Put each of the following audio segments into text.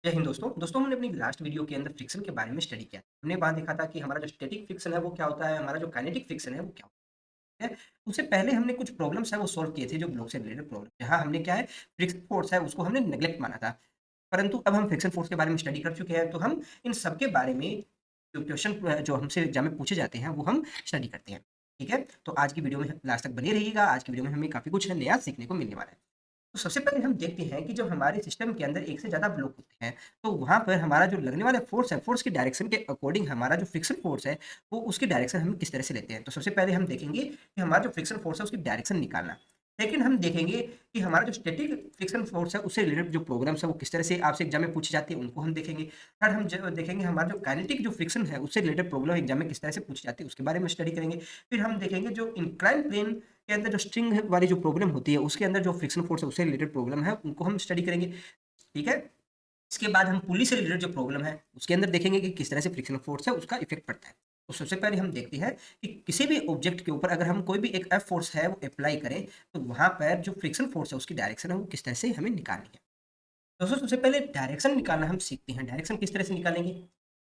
जय हिंद दोस्तों हमने अपनी लास्ट वीडियो के अंदर फ्रिक्शन के बारे में स्टडी किया। हमने वहाँ देखा था कि हमारा जो स्टैटिक फ्रिक्शन है वो क्या होता है, हमारा जो काइनेटिक फ्रिक्शन है वो क्या होता है। उससे पहले हमने कुछ प्रॉब्लम्स है वो सॉल्व किए थे, जो ब्लॉक से रिलेटेड प्रॉब्लम, जहाँ हमने क्या है, फ्रिक्शन फोर्स है उसको हमने नेग्लेक्ट माना था। परंतु अब हम फ्रिक्शन फोर्स के बारे में स्टडी कर चुके हैं, तो हम इन सब के बारे में जो क्वेश्चन जो हमसे एग्जाम में पूछे जाते हैं वो हम स्टडी करते हैं। ठीक है, तो आज की वीडियो में लास्ट तक बने रहिएगा। आज की वीडियो में हमें काफ़ी कुछ नया सीखने को मिलने वाला है। तो सबसे पहले हम देखते हैं कि जब हमारे सिस्टम के अंदर एक से ज़्यादा ब्लॉक होते हैं, तो वहाँ पर हमारा जो लगने वाला फ़ोर्स है, फ़ोर्स की डायरेक्शन के अकॉर्डिंग हमारा जो फ्रिक्शन फ़ोर्स है, वो उसकी डायरेक्शन हम किस तरह से लेते हैं। तो सबसे पहले हम देखेंगे कि हमारा जो फ्रिक्शन फ़ोर्स है, उसकी डायरेक्शन निकालना। सेकंड हम देखेंगे कि हमारा जो स्टैटिक फ्रिक्शन फ़ोर्स है, उससे रिलेटेड जो प्रोग्राम्स है, वो किस तरह से आपसे एग्ज़ाम में पूछे जाते हैं, उनको हम देखेंगे। थर्ड हम ज देखेंगे हमारा जो काइनेटिक जो फ्रिक्शन है, उससे रिलेटेड प्रॉब्लम एग्ज़ाम में किस तरह से पूछी जाती है, उसके बारे में स्टडी करेंगे। फिर हम देखेंगे जो इंक्लाइन प्लेन के अंदर जो स्ट्रिंग वाली जो प्रॉब्लम होती है, उसके अंदर जो फ्रिक्शन फोर्स है, उससे रिलेटेड प्रॉब्लम है, उनको हम स्टडी करेंगे। ठीक है? इसके बाद हम पुली से रिलेटेड जो प्रॉब्लम है, उसके अंदर देखेंगे कि किस तरह से फ्रिक्शन फोर्स है, उसका इफ़ेक्ट पड़ता है। तो सबसे पहले हम देखते हैं कि किसी भी ऑब्जेक्ट के ऊपर अगर हम कोई भी एक एफ फोर्स है, वो अप्लाई करें, तो वहाँ पर जो फ्रिक्शन फोर्स है, उसकी डायरेक्शन है, वो किस तरह से हमें निकालनी है। दोस्तों सबसे पहले डायरेक्शन निकालना हम सीखते हैं। डायरेक्शन किस तरह से निकालेंगे?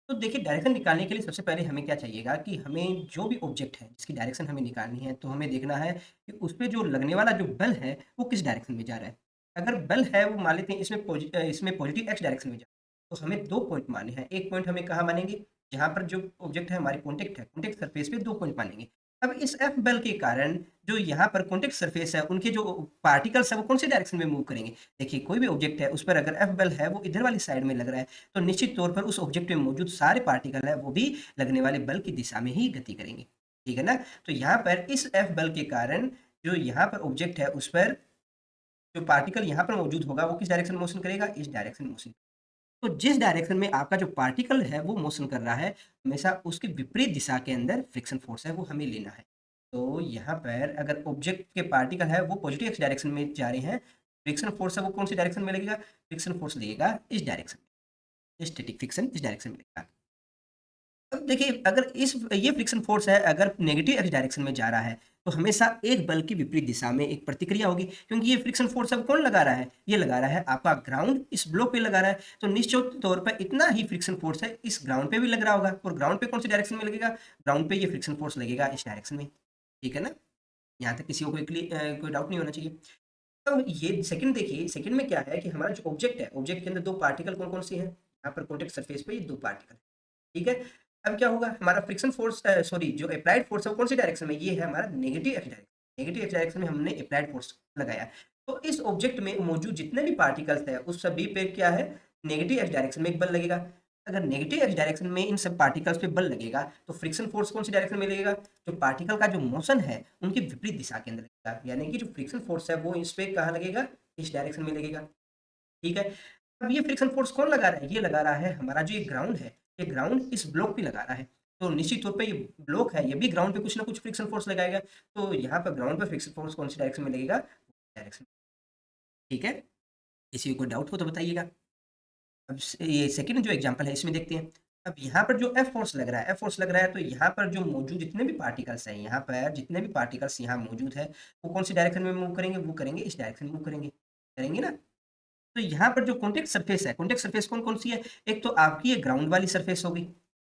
तो देखिए, डायरेक्शन निकालने के लिए सबसे पहले हमें क्या चाहिएगा कि हमें जो भी ऑब्जेक्ट है जिसकी डायरेक्शन हमें निकालनी है, तो हमें देखना है कि उसपे जो लगने वाला जो बल है वो किस डायरेक्शन में जा रहा है। अगर बल है वो मान लेते हैं इसमें पॉजिटिव एक्स डायरेक्शन में जा रहा है, तो हमें 2 पॉइंट मानने हैं। एक पॉइंट हमें कहाँ मानेंगे? जहाँ पर जो ऑब्जेक्ट है हमारी कॉन्टैक्ट है, कॉन्टैक्ट सरफेस पे 2 पॉइंट मानेंगे। अब इस एफ बल के कारण जो यहाँ पर कॉन्टैक्ट सरफेस है, उनके जो पार्टिकल्स है वो कौन-सी डायरेक्शन में मूव करेंगे? देखिए, कोई भी ऑब्जेक्ट है उस पर अगर एफ बल है वो इधर वाली साइड में लग रहा है, तो निश्चित तौर पर उस ऑब्जेक्ट में मौजूद सारे पार्टिकल है वो भी लगने वाले बल की दिशा में ही गति करेंगे। ठीक है ना? तो यहाँ पर इस एफ बल के कारण जो यहाँ पर ऑब्जेक्ट है उस पर जो पार्टिकल यहाँ पर मौजूद होगा वो किस डायरेक्शन में मोशन करेगा? इस डायरेक्शन में मोशन। तो जिस डायरेक्शन में आपका जो पार्टिकल है वो मोशन कर रहा है, हमेशा उसके विपरीत दिशा के अंदर फ्रिक्शन फोर्स है वो हमें लेना है। तो यहाँ पर अगर ऑब्जेक्ट के पार्टिकल है वो पॉजिटिव एक्स डायरेक्शन में जा रहे हैं, फ्रिक्शन फोर्स है वो कौन-सी डायरेक्शन में लगेगा? फ्रिक्शन फोर्स लगेगा इस डायरेक्शन में। स्टैटिक फ्रिक्शन इस डायरेक्शन में लगेगा। अब देखिए, अगर इस ये फ्रिक्शन फोर्स है अगर नेगेटिव एक्स डायरेक्शन में जा रहा है, तो हमेशा एक बल की विपरीत दिशा में एक प्रतिक्रिया होगी, क्योंकि ये फ्रिक्शन फोर्स अब कौन लगा रहा है? ये लगा रहा है आपका ग्राउंड, इस ब्लॉक पे लगा रहा है, तो निश्चित तौर पर इतना ही फ्रिक्शन फोर्स है इस ग्राउंड पे भी लग रहा होगा, और ग्राउंड पे कौन सी डायरेक्शन में लगेगा? ग्राउंड पे ये फ्रिक्शन फोर्स लगेगा इस डायरेक्शन में। ठीक है ना? यहाँ तक किसी को कोई डाउट नहीं होना चाहिए। अब ये सेकंड देखिए, सेकंड में क्या है कि हमारा जो ऑब्जेक्ट है, ऑब्जेक्ट के अंदर 2 पार्टिकल कौन-कौन से हैं? यहाँ पर कॉन्टैक्ट सरफेस पे ये 2 पार्टिकल हैं। ठीक है? अब क्या होगा? हमारा फ्रिक्शन फोर्स सॉरी, जो एप्लाइड फोर्स है वो कौन-सी डायरेक्शन में? ये है हमारा negative x direction. Negative x direction में हमने एप्लाइड फोर्स लगाया। तो इस ऑब्जेक्ट में मौजूद जितने भी पार्टिकल्स हैं, उस सभी पे क्या है? नेगेटिव एक्स डायरेक्शन में एक बल लगेगा। अगर नेगेटिव एक्स डायरेक्शन में इन सब पार्टिकल्स पे बल लगेगा, तो फ्रिक्शन फोर्स कौन-सी डायरेक्शन में लगेगा? जो पार्टिकल का जो मोशन है, उनकी विपरीत दिशा के अंदर लगेगा। यानी कि जो फ्रिक्शन फोर्स है, वो इस पे कहाँ लगेगा? इस डायरेक्शन में लगेगा। ठीक है? अब ये फ्रिक्शन फोर्स कौन लगा रहा है? ये लगा रहा है हमारा जो ये ग्राउंड है, ये ग्राउंड इस ब्लॉक पे लगा रहा है। तो निश्चित तौर पे ये ब्लॉक है, ये भी ग्राउंड पे कुछ ना कुछ फ्रिक्शन फोर्स लगाएगा। तो यहाँ पर ग्राउंड पे फ्रिक्शन फोर्स कौन-सी डायरेक्शन में लगेगा? डायरेक्शन। ठीक है? किसी को कोई डाउट हो तो बताइएगा। अब ये सेकंड जो एग्जांपल है इसमें देखते हैं। अब यहाँ पर जो एफ फोर्स लग रहा है, एफ फोर्स लग रहा है, तो यहाँ पर जो मौजूद जितने भी पार्टिकल्स हैं, यहाँ पर जितने भी पार्टिकल्स यहाँ मौजूद हैं, वो कौन-सी डायरेक्शन में मूव करेंगे? वो करेंगे इस डायरेक्शन में मूव करेंगे। करेंगे ना? तो यहाँ पर जो कॉन्टैक्ट सरफेस है, कॉन्टैक्ट सरफेस कौन-कौन सी है? एक तो आपकी ये ग्राउंड वाली सरफेस हो गई,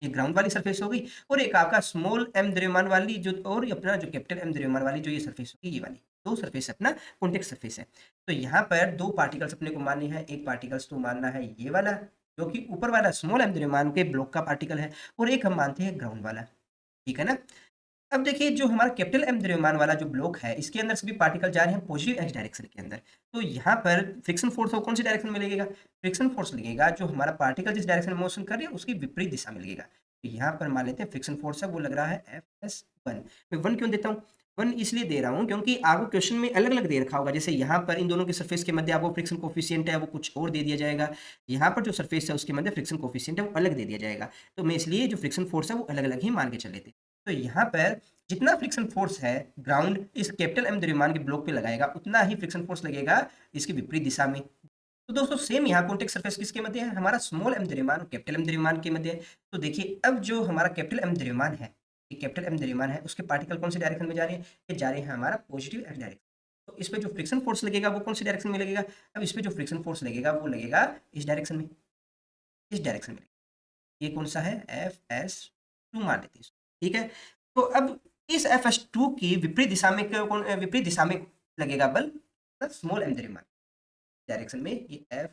ये ग्राउंड वाली सरफेस हो गई, और एक आपका स्मॉल एम द्रव्यमान वाली जो, और ये अपना जो कैपिटल एम द्रव्यमान वाली जो ये सरफेस होगी, ये वाली। 2 सरफेस अपना कॉन्टैक्ट सरफेस है। तो यहाँ पर 2 पार्टिकल्स अपने को मानने हैं, एक पार्टिकल्स तो मानना है ये वाला, जो कि ऊपर वाला स्मॉल एम द्रव्यमान के ब्लॉक का पार्टिकल है, और एक हम मानते हैं ग्राउंड वाला। ठीक है ना? अब देखिए, जो हमारा कैपिटल एम द्रव्यमान वाला जो ब्लॉक है, इसके अंदर सभी पार्टिकल जा रहे हैं पॉजिटिव एक्स डायरेक्शन के अंदर। तो यहाँ पर फ्रिक्शन फोर्स वो कौन-सी डायरेक्शन में लगेगा? फ्रिक्शन फोर्स लगेगा जो हमारा पार्टिकल जिस डायरेक्शन में मोशन कर रही है उसकी विपरीत दिशा में लगेगा। तो यहाँ पर मान लेते हैं फ्रिक्शन फोर्स है वो लग रहा है F+1। मैं 1 क्यों देता हूँ? 1 इसलिए दे रहा हूँ क्योंकि आपको क्वेश्चन में अलग-अलग दे रखा होगा। जैसे यहाँ पर इन दोनों के सरफेस के मध्य आपको फ्रिक्शन कोएफ़िशिएंट है वो कुछ और दे दिया जाएगा। यहाँ पर जो सरफेस है उसके मध्य फ्रिक्शन कोएफ़िशिएंट है वो अलग दे दिया जाएगा। तो मैं इसलिए जो फ्रिक्शन फोर्स है वो अलग-अलग ही मान के चले थे। तो यहाँ पर जितना फ्रिक्शन फोर्स है ग्राउंड इस कैपिटल एम द्रव्यमान के ब्लॉक पे लगाएगा, उतना ही फ्रिक्शन फोर्स लगेगा इसकी विपरीत दिशा में। तो दोस्तों सेम यहाँ कॉन्टैक्ट सरफेस किसके मध्य है? हमारा स्मॉल एम द्रव्यमान और कैपिटल एम द्रव्यमान के मध्य है। तो देखिए, अब जो हमारा कैपिटल एम द्रव्यमान है, ये कैपिटल एम द्रव्यमान है, उसके पार्टिकल कौन से डायरेक्शन में जा रहे हैं? ये जा रहे हैं हमारा पॉजिटिव एक्स डायरेक्शन। तो इस पे जो फ्रिक्शन फोर्स लगेगा वो कौन सी डायरेक्शन में लगेगा? अब इस पे जो फ्रिक्शन फोर्स लगेगा वो लगेगा इस डायरेक्शन में। इस डायरेक्शन में, ये कौन सा है, FS2 मान लेते हैं इसको, ठीक है। तो अब इस FS2 की विपरीत दिशा में विपरीत दिशा में लगेगा बल स्मॉल m द्रव्यमान डायरेक्शन में, ये F,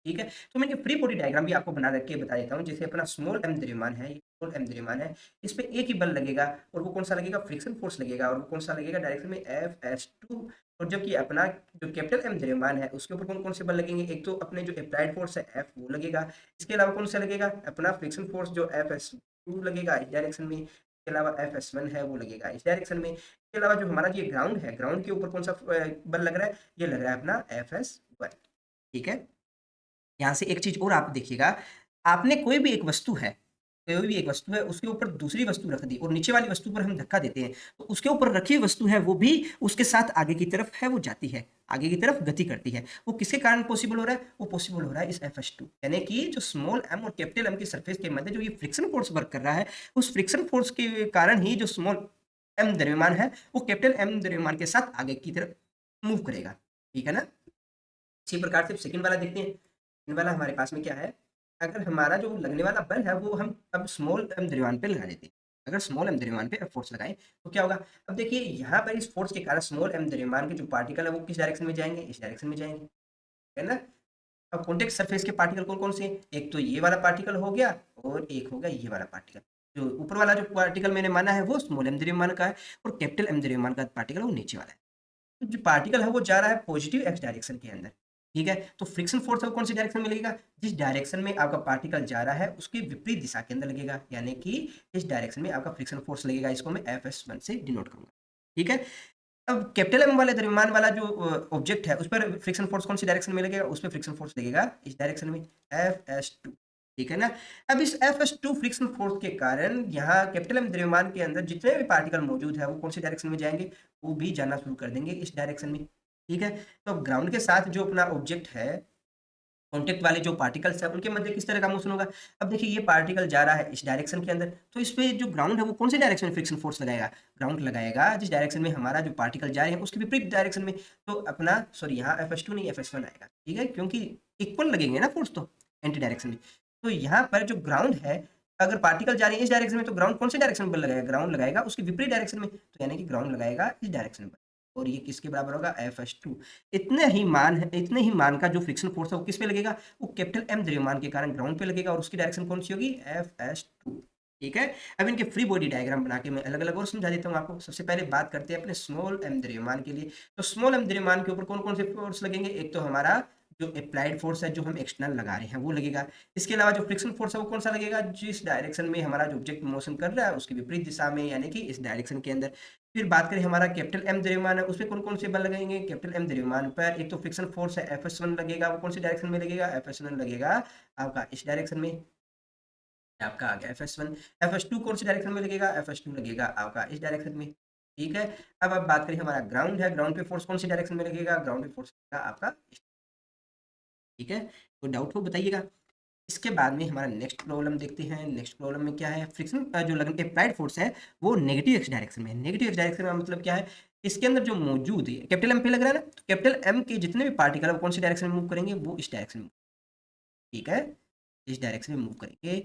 ठीक है। तो मैं ये फ्री बॉडी डायग्राम भी आपको बना के बता देता हूँ। जैसे अपना स्मॉल m द्रव्यमान है, ये स्मॉल m द्रव्यमान है, इस पे एक ही बल लगेगा और वो कौन सा लगेगा, फ्रिक्शन फोर्स लगेगा, और वो कौन सा लगेगा डायरेक्शन में FS2। और जबकि अपना जो कैपिटल M द्रव्यमान है उसके ऊपर कौन कौन से बल लगेंगे, एक तो अपने जो अप्लाइड फोर्स है F वो लगेगा, इसके अलावा कौन सा लगेगा अपना फ्रिक्शन फोर्स जो FS2 लगेगा इस डायरेक्शन में, इसके अलावा FS1 है वो लगेगा इस डायरेक्शन में, इसके अलावा जो हमारा ये ग्राउंड है, ग्राउंड के ऊपर कौन सा बल लग रहा है, ये लग रहा है अपना FS1, ठीक है। यहाँ से एक चीज़ और आप देखिएगा, आपने कोई भी एक वस्तु है, कोई भी एक वस्तु है, उसके ऊपर दूसरी वस्तु रख दी और नीचे वाली वस्तु पर हम धक्का देते हैं, तो उसके ऊपर रखी हुई वस्तु है वो भी उसके साथ आगे की तरफ है वो जाती है, आगे की तरफ गति करती है। वो किसके कारण पॉसिबल हो रहा है, वो पॉसिबल हो रहा है इस FS2, यानी कि जो स्मॉल m और कैपिटल M की सरफेस के मध्य जो ये फ्रिक्शन फोर्स वर्क कर रहा है, उस फ्रिक्शन फोर्स के कारण ही जो स्मॉल m द्रव्यमान है वो कैपिटल M द्रव्यमान के साथ आगे की तरफ मूव करेगा, ठीक है ना। इसी प्रकार से सेकंड वाला देखते हैं। सेकंड वाला हमारे पास में क्या है, अगर हमारा जो लगने वाला बल है वो हम अब स्मॉल m द्रव्यमान पे लगा देते हैं। अगर स्मॉल m द्रव्यमान पे फोर्स लगाएं तो क्या होगा, अब देखिए यहाँ पर इस फोर्स के कारण स्मॉल m द्रव्यमान के जो पार्टिकल है वो किस डायरेक्शन में जाएंगे, इस डायरेक्शन में जाएंगे, है ना। अब कॉन्टेक्ट सरफेस के पार्टिकल कौन कौन से हैं, एक तो ये वाला पार्टिकल हो गया और एक हो गया ये वाला पार्टिकल। जो ऊपर वाला जो पार्टिकल मैंने माना है वो स्मॉल m द्रव्यमान का है और कैपिटल M द्रव्यमान का पार्टिकल वो नीचे वाला है। तो जो पार्टिकल है वो जा रहा है पॉजिटिव एक्स डायरेक्शन के अंदर, ठीक है। तो फ्रिक्शन फोर्स है वो कौन सी डायरेक्शन में लगेगा, जिस डायरेक्शन में आपका पार्टिकल जा रहा है उसके विपरीत दिशा के अंदर लगेगा, यानी कि इस डायरेक्शन में आपका फ्रिक्शन फोर्स लगेगा, इसको मैं FS1 से डिनोट करूंगा, ठीक है। अब कैपिटल एम वाले द्रव्यमान वाला जो ऑब्जेक्ट है उस पर फ्रिक्शन फोर्स कौन सी डायरेक्शन में लगेगा, उस पर फ्रिक्शन फोर्स लगेगा इस डायरेक्शन में, FS2, ठीक है ना। अब इस FS2 फ्रिक्शन फोर्स के कारण यहाँ कैपिटल एम द्रव्यमान के अंदर जितने भी पार्टिकल मौजूद है वो कौन सी डायरेक्शन में जाएंगे, वो भी जाना शुरू कर देंगे इस डायरेक्शन में, ठीक है। तो ग्राउंड के साथ जो अपना ऑब्जेक्ट है, कॉन्टेक्ट वाले जो पार्टिकल्स है उनके मध्य किस तरह का मोशन होगा। अब देखिए ये पार्टिकल जा रहा है इस डायरेक्शन के अंदर, तो इस पे जो ग्राउंड है वो कौन से डायरेक्शन में फ्रिक्शन फोर्स लगाएगा, ग्राउंड लगाएगा जिस डायरेक्शन में हमारा जो पार्टिकल जा रहे हैं उसके विपरीत डायरेक्शन में। तो अपना सॉरी यहाँ FS2 नहीं FS1 आएगा, ठीक है, क्योंकि इक्वल लगेंगे ना फोर्स तो एंटी डायरेक्शन में। तो यहाँ पर जो ग्राउंड है, अगर पार्टिकल जा रही है इस डायरेक्शन में तो ग्राउंड कौन से डायरेक्शन में लगाएगा, ग्राउंड लगाएगा उसके विपरीत डायरेक्शन में, तो यानी कि ग्राउंड लगाएगा इस डायरेक्शन में, और ये किसके बराबर होगा, FS2। इतने ही मान है, इतने ही मान का जो फ्रिक्शन फोर्स है वो किस पे लगेगा, वो कैपिटल M द्रव्यमान के कारण ग्राउंड पे लगेगा और उसकी डायरेक्शन कौन सी होगी, FS2, ठीक है। अब इनके फ्री बॉडी डायग्राम बना के मैं अलग अलग और समझा देता हूँ आपको। सबसे पहले बात करते हैं अपने स्मॉल m द्रव्यमान के लिए। तो स्मॉल m द्रव्यमान के ऊपर कौन कौन से फोर्स लगेंगे, एक तो हमारा जो अप्लाइड फोर्स है जो हम एक्सटर्नल लगा रहे हैं वो लगेगा, इसके अलावा जो फ्रिक्शन फोर्स है वो कौन सा लगेगा, जिस डायरेक्शन में हमारा जो ऑब्जेक्ट मोशन कर रहा है उसके विपरीत दिशा में, यानी कि इस डायरेक्शन के अंदर। फिर बात करें हमारा कैपिटल M द्रव्यमान है, उसपे कौन-कौन से बल लगेंगे, कैपिटल M द्रव्यमान पर एक तो फ्रिक्शन फोर्स है FS1 लगेगा, वो कौन सी डायरेक्शन में लगेगा, FS1 लगेगा आपका इस डायरेक्शन में, आपका आ गया FS1। FS2 कौन सी डायरेक्शन में लगेगा, FS2 लगेगा आपका इस डायरेक्शन में, ठीक है। अब बात करें हमारा ग्राउंड है, ग्राउंड पे फोर्स कौन सी डायरेक्शन में लगेगा, ग्राउंड पे फोर्स लगेगा आपका ठीक है। कोई डाउट हो बताइएगा। इसके बाद में हमारा नेक्स्ट प्रॉब्लम देखते हैं। नेक्स्ट प्रॉब्लम में क्या है, फ्रिक्शन जो लगन अप्लाइड फोर्स है वो नेगेटिव एक्स डायरेक्शन में है। नेगेटिव एक्स डायरेक्शन का मतलब क्या है, इसके अंदर जो मौजूद है कैपिटल एम पे लग रहा है ना, तो कैपिटल एम के जितने भी पार्टिकल है वो कौन सी डायरेक्शन में मूव करेंगे, वो इस डायरेक्शन में, ठीक है, इस डायरेक्शन में मूव करेंगे।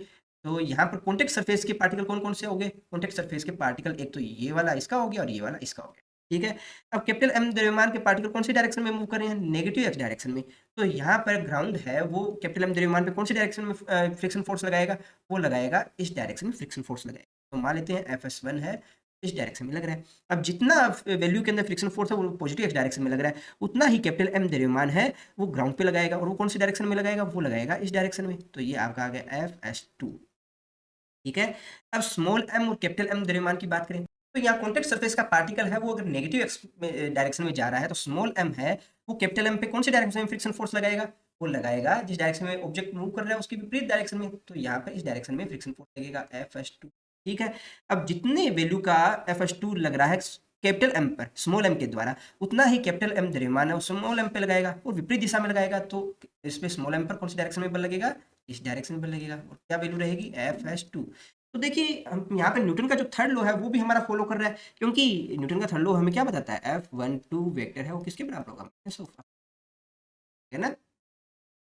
तो यहाँ पर कॉन्टेक्ट सरफेस के पार्टिकल कौन कौन से हो गए, कॉन्टेक्ट सरफेस के पार्टिकल एक तो ये वाला इसका हो गया और ये वाला इसका हो गया, ठीक है। अब कैपिटल एम द्रव्यमान के पार्टिकल कौन सी डायरेक्शन में मूव कर रहे हैं, नेगेटिव एक्स डायरेक्शन में। तो यहाँ पर ग्राउंड है वो कैपिटल एम द्रव्यमान पे कौन सी डायरेक्शन में फ्रिक्शन फोर्स लगाएगा, वो लगाएगा इस डायरेक्शन में फ्रिक्शन फोर्स लगाएगा। तो मान लेते हैं FS1 है, इस डायरेक्शन में लग रहा है। अब जितना वैल्यू के अंदर फ्रिक्शन फोर्स है वो पॉजिटिव एक्स डायरेक्शन में लग रहा है, उतना ही कैपिटल एम द्रव्यमान है वो ग्राउंड पे लगाएगा, और वो कौन सी डायरेक्शन में लगाएगा, वो लगाएगा इस डायरेक्शन में। तो ये आपका आ गया FS2, ठीक है। अब स्मॉल m और कैपिटल M द्रव्यमान की बात करें तो यहाँ कॉन्टेक्ट सरफेस का पार्टिकल है वो अगर नेगेटिव एक्स डायरेक्शन में जा रहा है तो स्मॉल m है वो कैपिटल M पे कौन सी डायरेक्शन में फ्रिक्शन फोर्स लगाएगा, वो लगाएगा जिस डायरेक्शन में ऑब्जेक्ट मूव कर रहा है उसके विपरीत डायरेक्शन में। तो यहाँ पे इस डायरेक्शन में फ्रिक्शन फोर्स लगेगा FS2, ठीक है। अब जितने वैल्यू का FS2 लग रहा है कैपिटल M पर स्मॉल m के द्वारा, उतना ही कैपिटल M द्रव्यमान है वो स्मॉल m पे लगाएगा और विपरीत दिशा में लगाएगा। तो इस पे स्मॉल m पर कौन सी डायरेक्शन में बल लगेगा, इस डायरेक्शन में बल लगेगा, और क्या वैल्यू रहेगी FS2। तो देखिए हम यहाँ पे न्यूटन का जो थर्ड लॉ है वो भी हमारा फॉलो कर रहा है, क्योंकि न्यूटन का थर्ड लॉ हमें क्या बताता है, F12 वेक्टर है वो किसके बराबर होगा, है ना।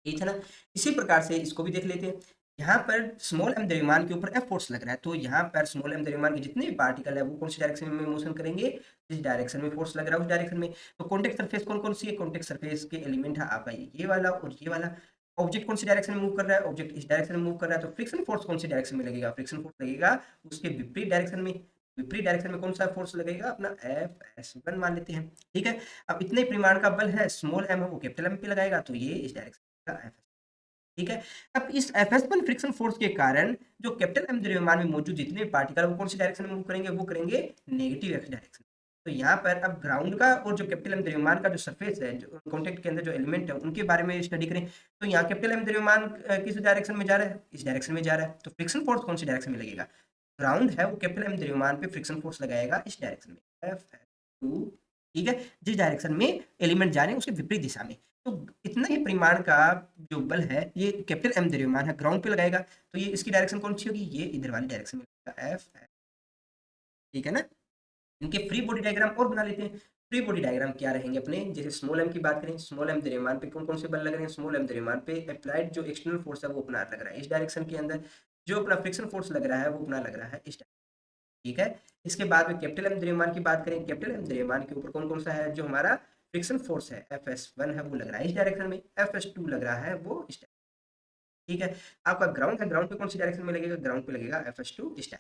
ठीक है ना? इसी प्रकार से इसको भी देख लेते हैं। यहाँ पर स्मॉल एम द्रव्यमान के ऊपर एफ फोर्स लग रहा है, तो यहाँ पर स्मॉल एम द्रव्यमान के जितने भी पार्टिकल है वो कौन सी डायरेक्शन में मोशन करेंगे, जिस डायरेक्शन में फोर्स लग रहा है उस डायरेक्शन में। तो कॉन्टेक्ट सरफेस कौन-कौन सी है, कॉन्टेक्ट सरफेस के एलिमेंट है आपका ये वाला और ये वाला। ऑब्जेक्ट कौन सी डायरेक्शन में मूव कर रहा है, ऑब्जेक्ट इस डायरेक्शन में मूव कर रहा है, तो फ्रिक्शन फोर्स कौन सी डायरेक्शन में लगेगा, फ्रिक्शन फोर्स लगेगा उसके विपरीत डायरेक्शन में। विपरीत डायरेक्शन में कौन सा फोर्स लगेगा, अपना F(S1) मान लेते हैं, ठीक है। अब इतने परिमाण का बल है, स्मॉल एम है वो कैपिटल एम पे लगाएगा, तो ये इस डायरेक्शन का F, ठीक है। अब इस F(S1) फ्रिक्शन फोर्स के कारण जो कैपिटल एम द्रव्यमान में मौजूद जितने भी पार्टिकल वो कौन सी डायरेक्शन में मूव करेंगे, वो करेंगे नेगेटिव एक्स डायरेक्शन। तो यहाँ पर अब ग्राउंड का और जो कैपिटल एम द्रव्यमान का जो सरफेस है, जो कॉन्टेक्ट के अंदर जो एलिमेंट है उनके बारे में स्टडी करें। तो यहाँ कैपिटल एम द्रव्यमान किस डायरेक्शन में जा रहा है, इस डायरेक्शन में जा रहा है, तो फ्रिक्शन फोर्स कौन सी डायरेक्शन में लगेगा, ग्राउंड है वो कैपिटल एम द्रव्यमान पे फ्रिक्शन फोर्स लगाएगा इस डायरेक्शन में F(2), ठीक है, जिस डायरेक्शन में एलिमेंट जा रहे हैं उसके विपरीत दिशा में। तो इतना ही परिमाण का जो बल है ये कैपिटल एम द्रव्यमान है ग्राउंड पे लगाएगा, तो ये इसकी डायरेक्शन कौन सी होगी, ये इधर वाली डायरेक्शन में लगेगा F, ठीक है ना। इनके फ्री बॉडी डायग्राम और बना लेते हैं। फ्री बॉडी डायग्राम क्या रहेंगे अपने, जैसे स्मॉल एम की बात करें, स्मॉल एम द्रव्यमान पे कौन कौन से बल लग रहे हैं, स्मॉल एम द्रव्यमान पे अप्लाइड जो एक्सटर्नल फोर्स है वो अपना लग रहा है इस डायरेक्शन के अंदर, जो अपना फ्रिक्शन फोर्स लग रहा है वो अपना लग रहा है इस, ठीक है। इसके बाद में कैपिटल एम द्रव्यमान की बात करें, कैपिटल एम द्रव्यमान के ऊपर कौन कौन सा है, जो हमारा फ्रिक्शन फोर्स है F(S1) है वो लग रहा है इस डायरेक्शन में, F(S2) लग रहा है वो इस, ठीक है। आपका ग्राउंड है, ग्राउंड पे कौन सी डायरेक्शन में लगेगा, ग्राउंड पे लगेगा F(S2) इस डायरेक्शन,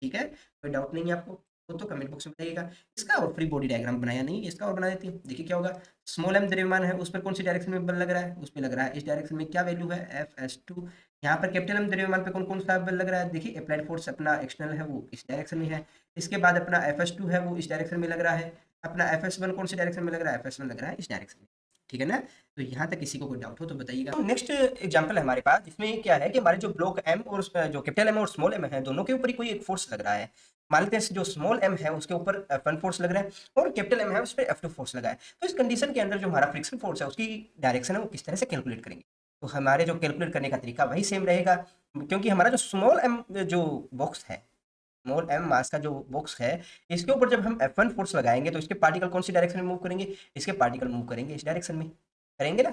ठीक है। कोई डाउट नहीं है आपको, वो तो कमेंट बॉक्स में बताइएगा। इसका और फ्री बॉडी डायग्राम बनाया नहीं, इसका और बना देते हैं। देखिए क्या होगा, स्मॉल एम द्रव्यमान है उस पर कौन सी डायरेक्शन में बल लग रहा है, उस पे लग रहा है इस डायरेक्शन में, क्या वैल्यू है F(S2). यहाँ पर कैपिटल एम द्रव्यमान पे कौन कौन सा बल लग रहा है, देखिए अप्लाइड फोर्स अपना एक्सटर्नल है वो इस डायरेक्शन में है। इसके बाद अपना F(S2) है वो इस डायरेक्शन में लग रहा है, अपना F(S1) कौन सी डायरेक्शन में लग रहा है, F(S1) लग रहा है इस डायरेक्शन में, ठीक है ना। तो यहाँ तक किसी को कोई डाउट हो तो बताइएगा। तो नेक्स्ट एग्जांपल है हमारे पास, जिसमें क्या है कि हमारे जो ब्लॉक एम और जो कैपिटल एम और स्मॉल एम है दोनों के ऊपर ही कोई एक फोर्स लग रहा है। मान लेते हैं जो स्मॉल एम है उसके ऊपर F1 फोर्स लग रहा है और कैपिटल एम है उस पर F2 फोर्स लगा है। तो इस कंडीशन के अंदर जो हमारा फ्रिक्शन फोर्स है उसकी डायरेक्शन है वो किस तरह से कैलकुलेट करेंगे, तो हमारे जो कैलकुलेट करने का तरीका वही सेम रहेगा, क्योंकि हमारा जो स्मॉल एम जो बॉक्स है, स्मॉल एम मास का जो बॉक्स है, इसके ऊपर जब हम F1 फोर्स लगाएंगे तो इसके पार्टिकल कौन सी डायरेक्शन में मूव करेंगे, इसके पार्टिकल मूव करेंगे इस डायरेक्शन में, करेंगे ना,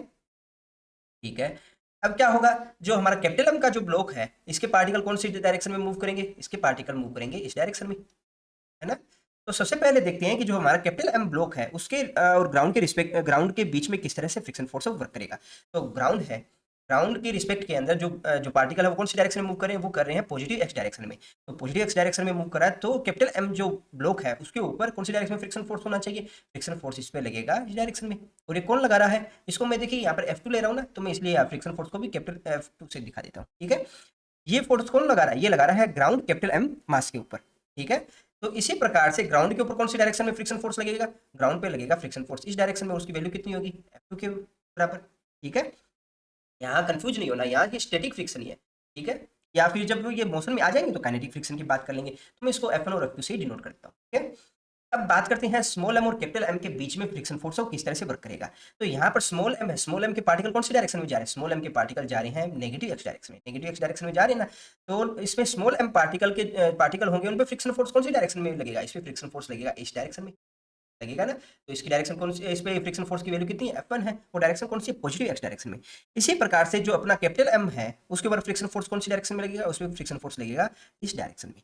ठीक है। अब क्या होगा, जो हमारा कैपिटल एम का जो ब्लॉक है इसके पार्टिकल कौन सी डायरेक्शन में मूव करेंगे, इसके पार्टिकल मूव करेंगे इस डायरेक्शन में, है ना। तो सबसे पहले देखते हैं कि जो हमारा कैपिटल एम ब्लॉक है उसके और ग्राउंड के रिस्पेक्ट, ग्राउंड के बीच में किस तरह से फ्रिक्शन फोर्स वर्क करेगा। तो ग्राउंड है, ग्राउंड की रिस्पेक्ट के अंदर जो पार्टिकल है वो कौन सी डायरेक्शन में मूव कर रहे हैं, वो कर रहे हैं पॉजिटिव एक्स डायरेक्शन में। तो पॉजिटिव एक्स डायरेक्शन में मूव कर रहा है तो कैपिटल एम जो ब्लॉक है उसके ऊपर कौन सी डायरेक्शन में फ्रिक्शन फोर्स होना चाहिए, फ्रिक्शन फोर्स इस पे लगेगा इस डायरेक्शन में। और ये कौन लगा रहा है, इसको मैं देखिए यहाँ पर F2 ले रहा हूँ ना, तो मैं इसलिए फ्रिक्शन फोर्स को भी कैपिटल F2 से दिखा देता हूँ, ठीक है। ये फोर्स कौन लगा रहा है, ये लगा रहा है ग्राउंड कैपिटल एम मास के ऊपर, ठीक है। तो इसी प्रकार से ग्राउंड के ऊपर कौन सी डायरेक्शन में फ्रिक्शन फोर्स लगेगा, ग्राउंड पे लगेगा फ्रिक्शन फोर्स इस डायरेक्शन में, उसकी वैल्यू कितनी होगी F2 के बराबर, ठीक है। यहाँ कंफ्यूज नहीं होना, यहाँ ये स्टैटिक फ्रिक्शन ही है, ठीक है। या फिर जब ये मोशन में आ जाएंगे तो काइनेटिक फ्रिक्शन की बात कर लेंगे, तो मैं इसको F1 और F2 से ही डिनोट करता हूँ, ठीक है। अब बात करते हैं स्मॉल एम और कैपिटल एम के बीच में फ्रिक्शन फोर्स है किस तरह से वर्क करेगा। तो यहाँ पर स्मॉल एम है, स्मॉल एम के पार्टिकल कौन सी डायरेक्शन में जा रहे हैं, स्मॉल एम के पार्टिकल जा रहे हैं नेगेटिव एक्स डायरेक्शन में, नेगेटिव एक्स डायरेक्शन में जा रहे हैं ना। तो इसमें स्मॉल एम पार्टिकल के पार्टिकल होंगे, उन पे फ्रिक्शन फोर्स कौन सी डायरेक्शन में लगेगा, इस पे फ्रिक्शन फोर्स लगेगा इस डायरेक्शन में, लगेगा ना। तो इसकी डायरेक्शन कौन सी, इस पे फ्रिक्शन फोर्स की वैल्यू कितनी है F1 है, वो डायरेक्शन कौन सी है पॉजिटिव एक्स डायरेक्शन में। इसी प्रकार से जो अपना कैपिटल एम है उसके ऊपर फ्रिक्शन फोर्स कौन सी डायरेक्शन में लगेगा, उसमें फ्रिक्शन फोर्स लगेगा इस डायरेक्शन में,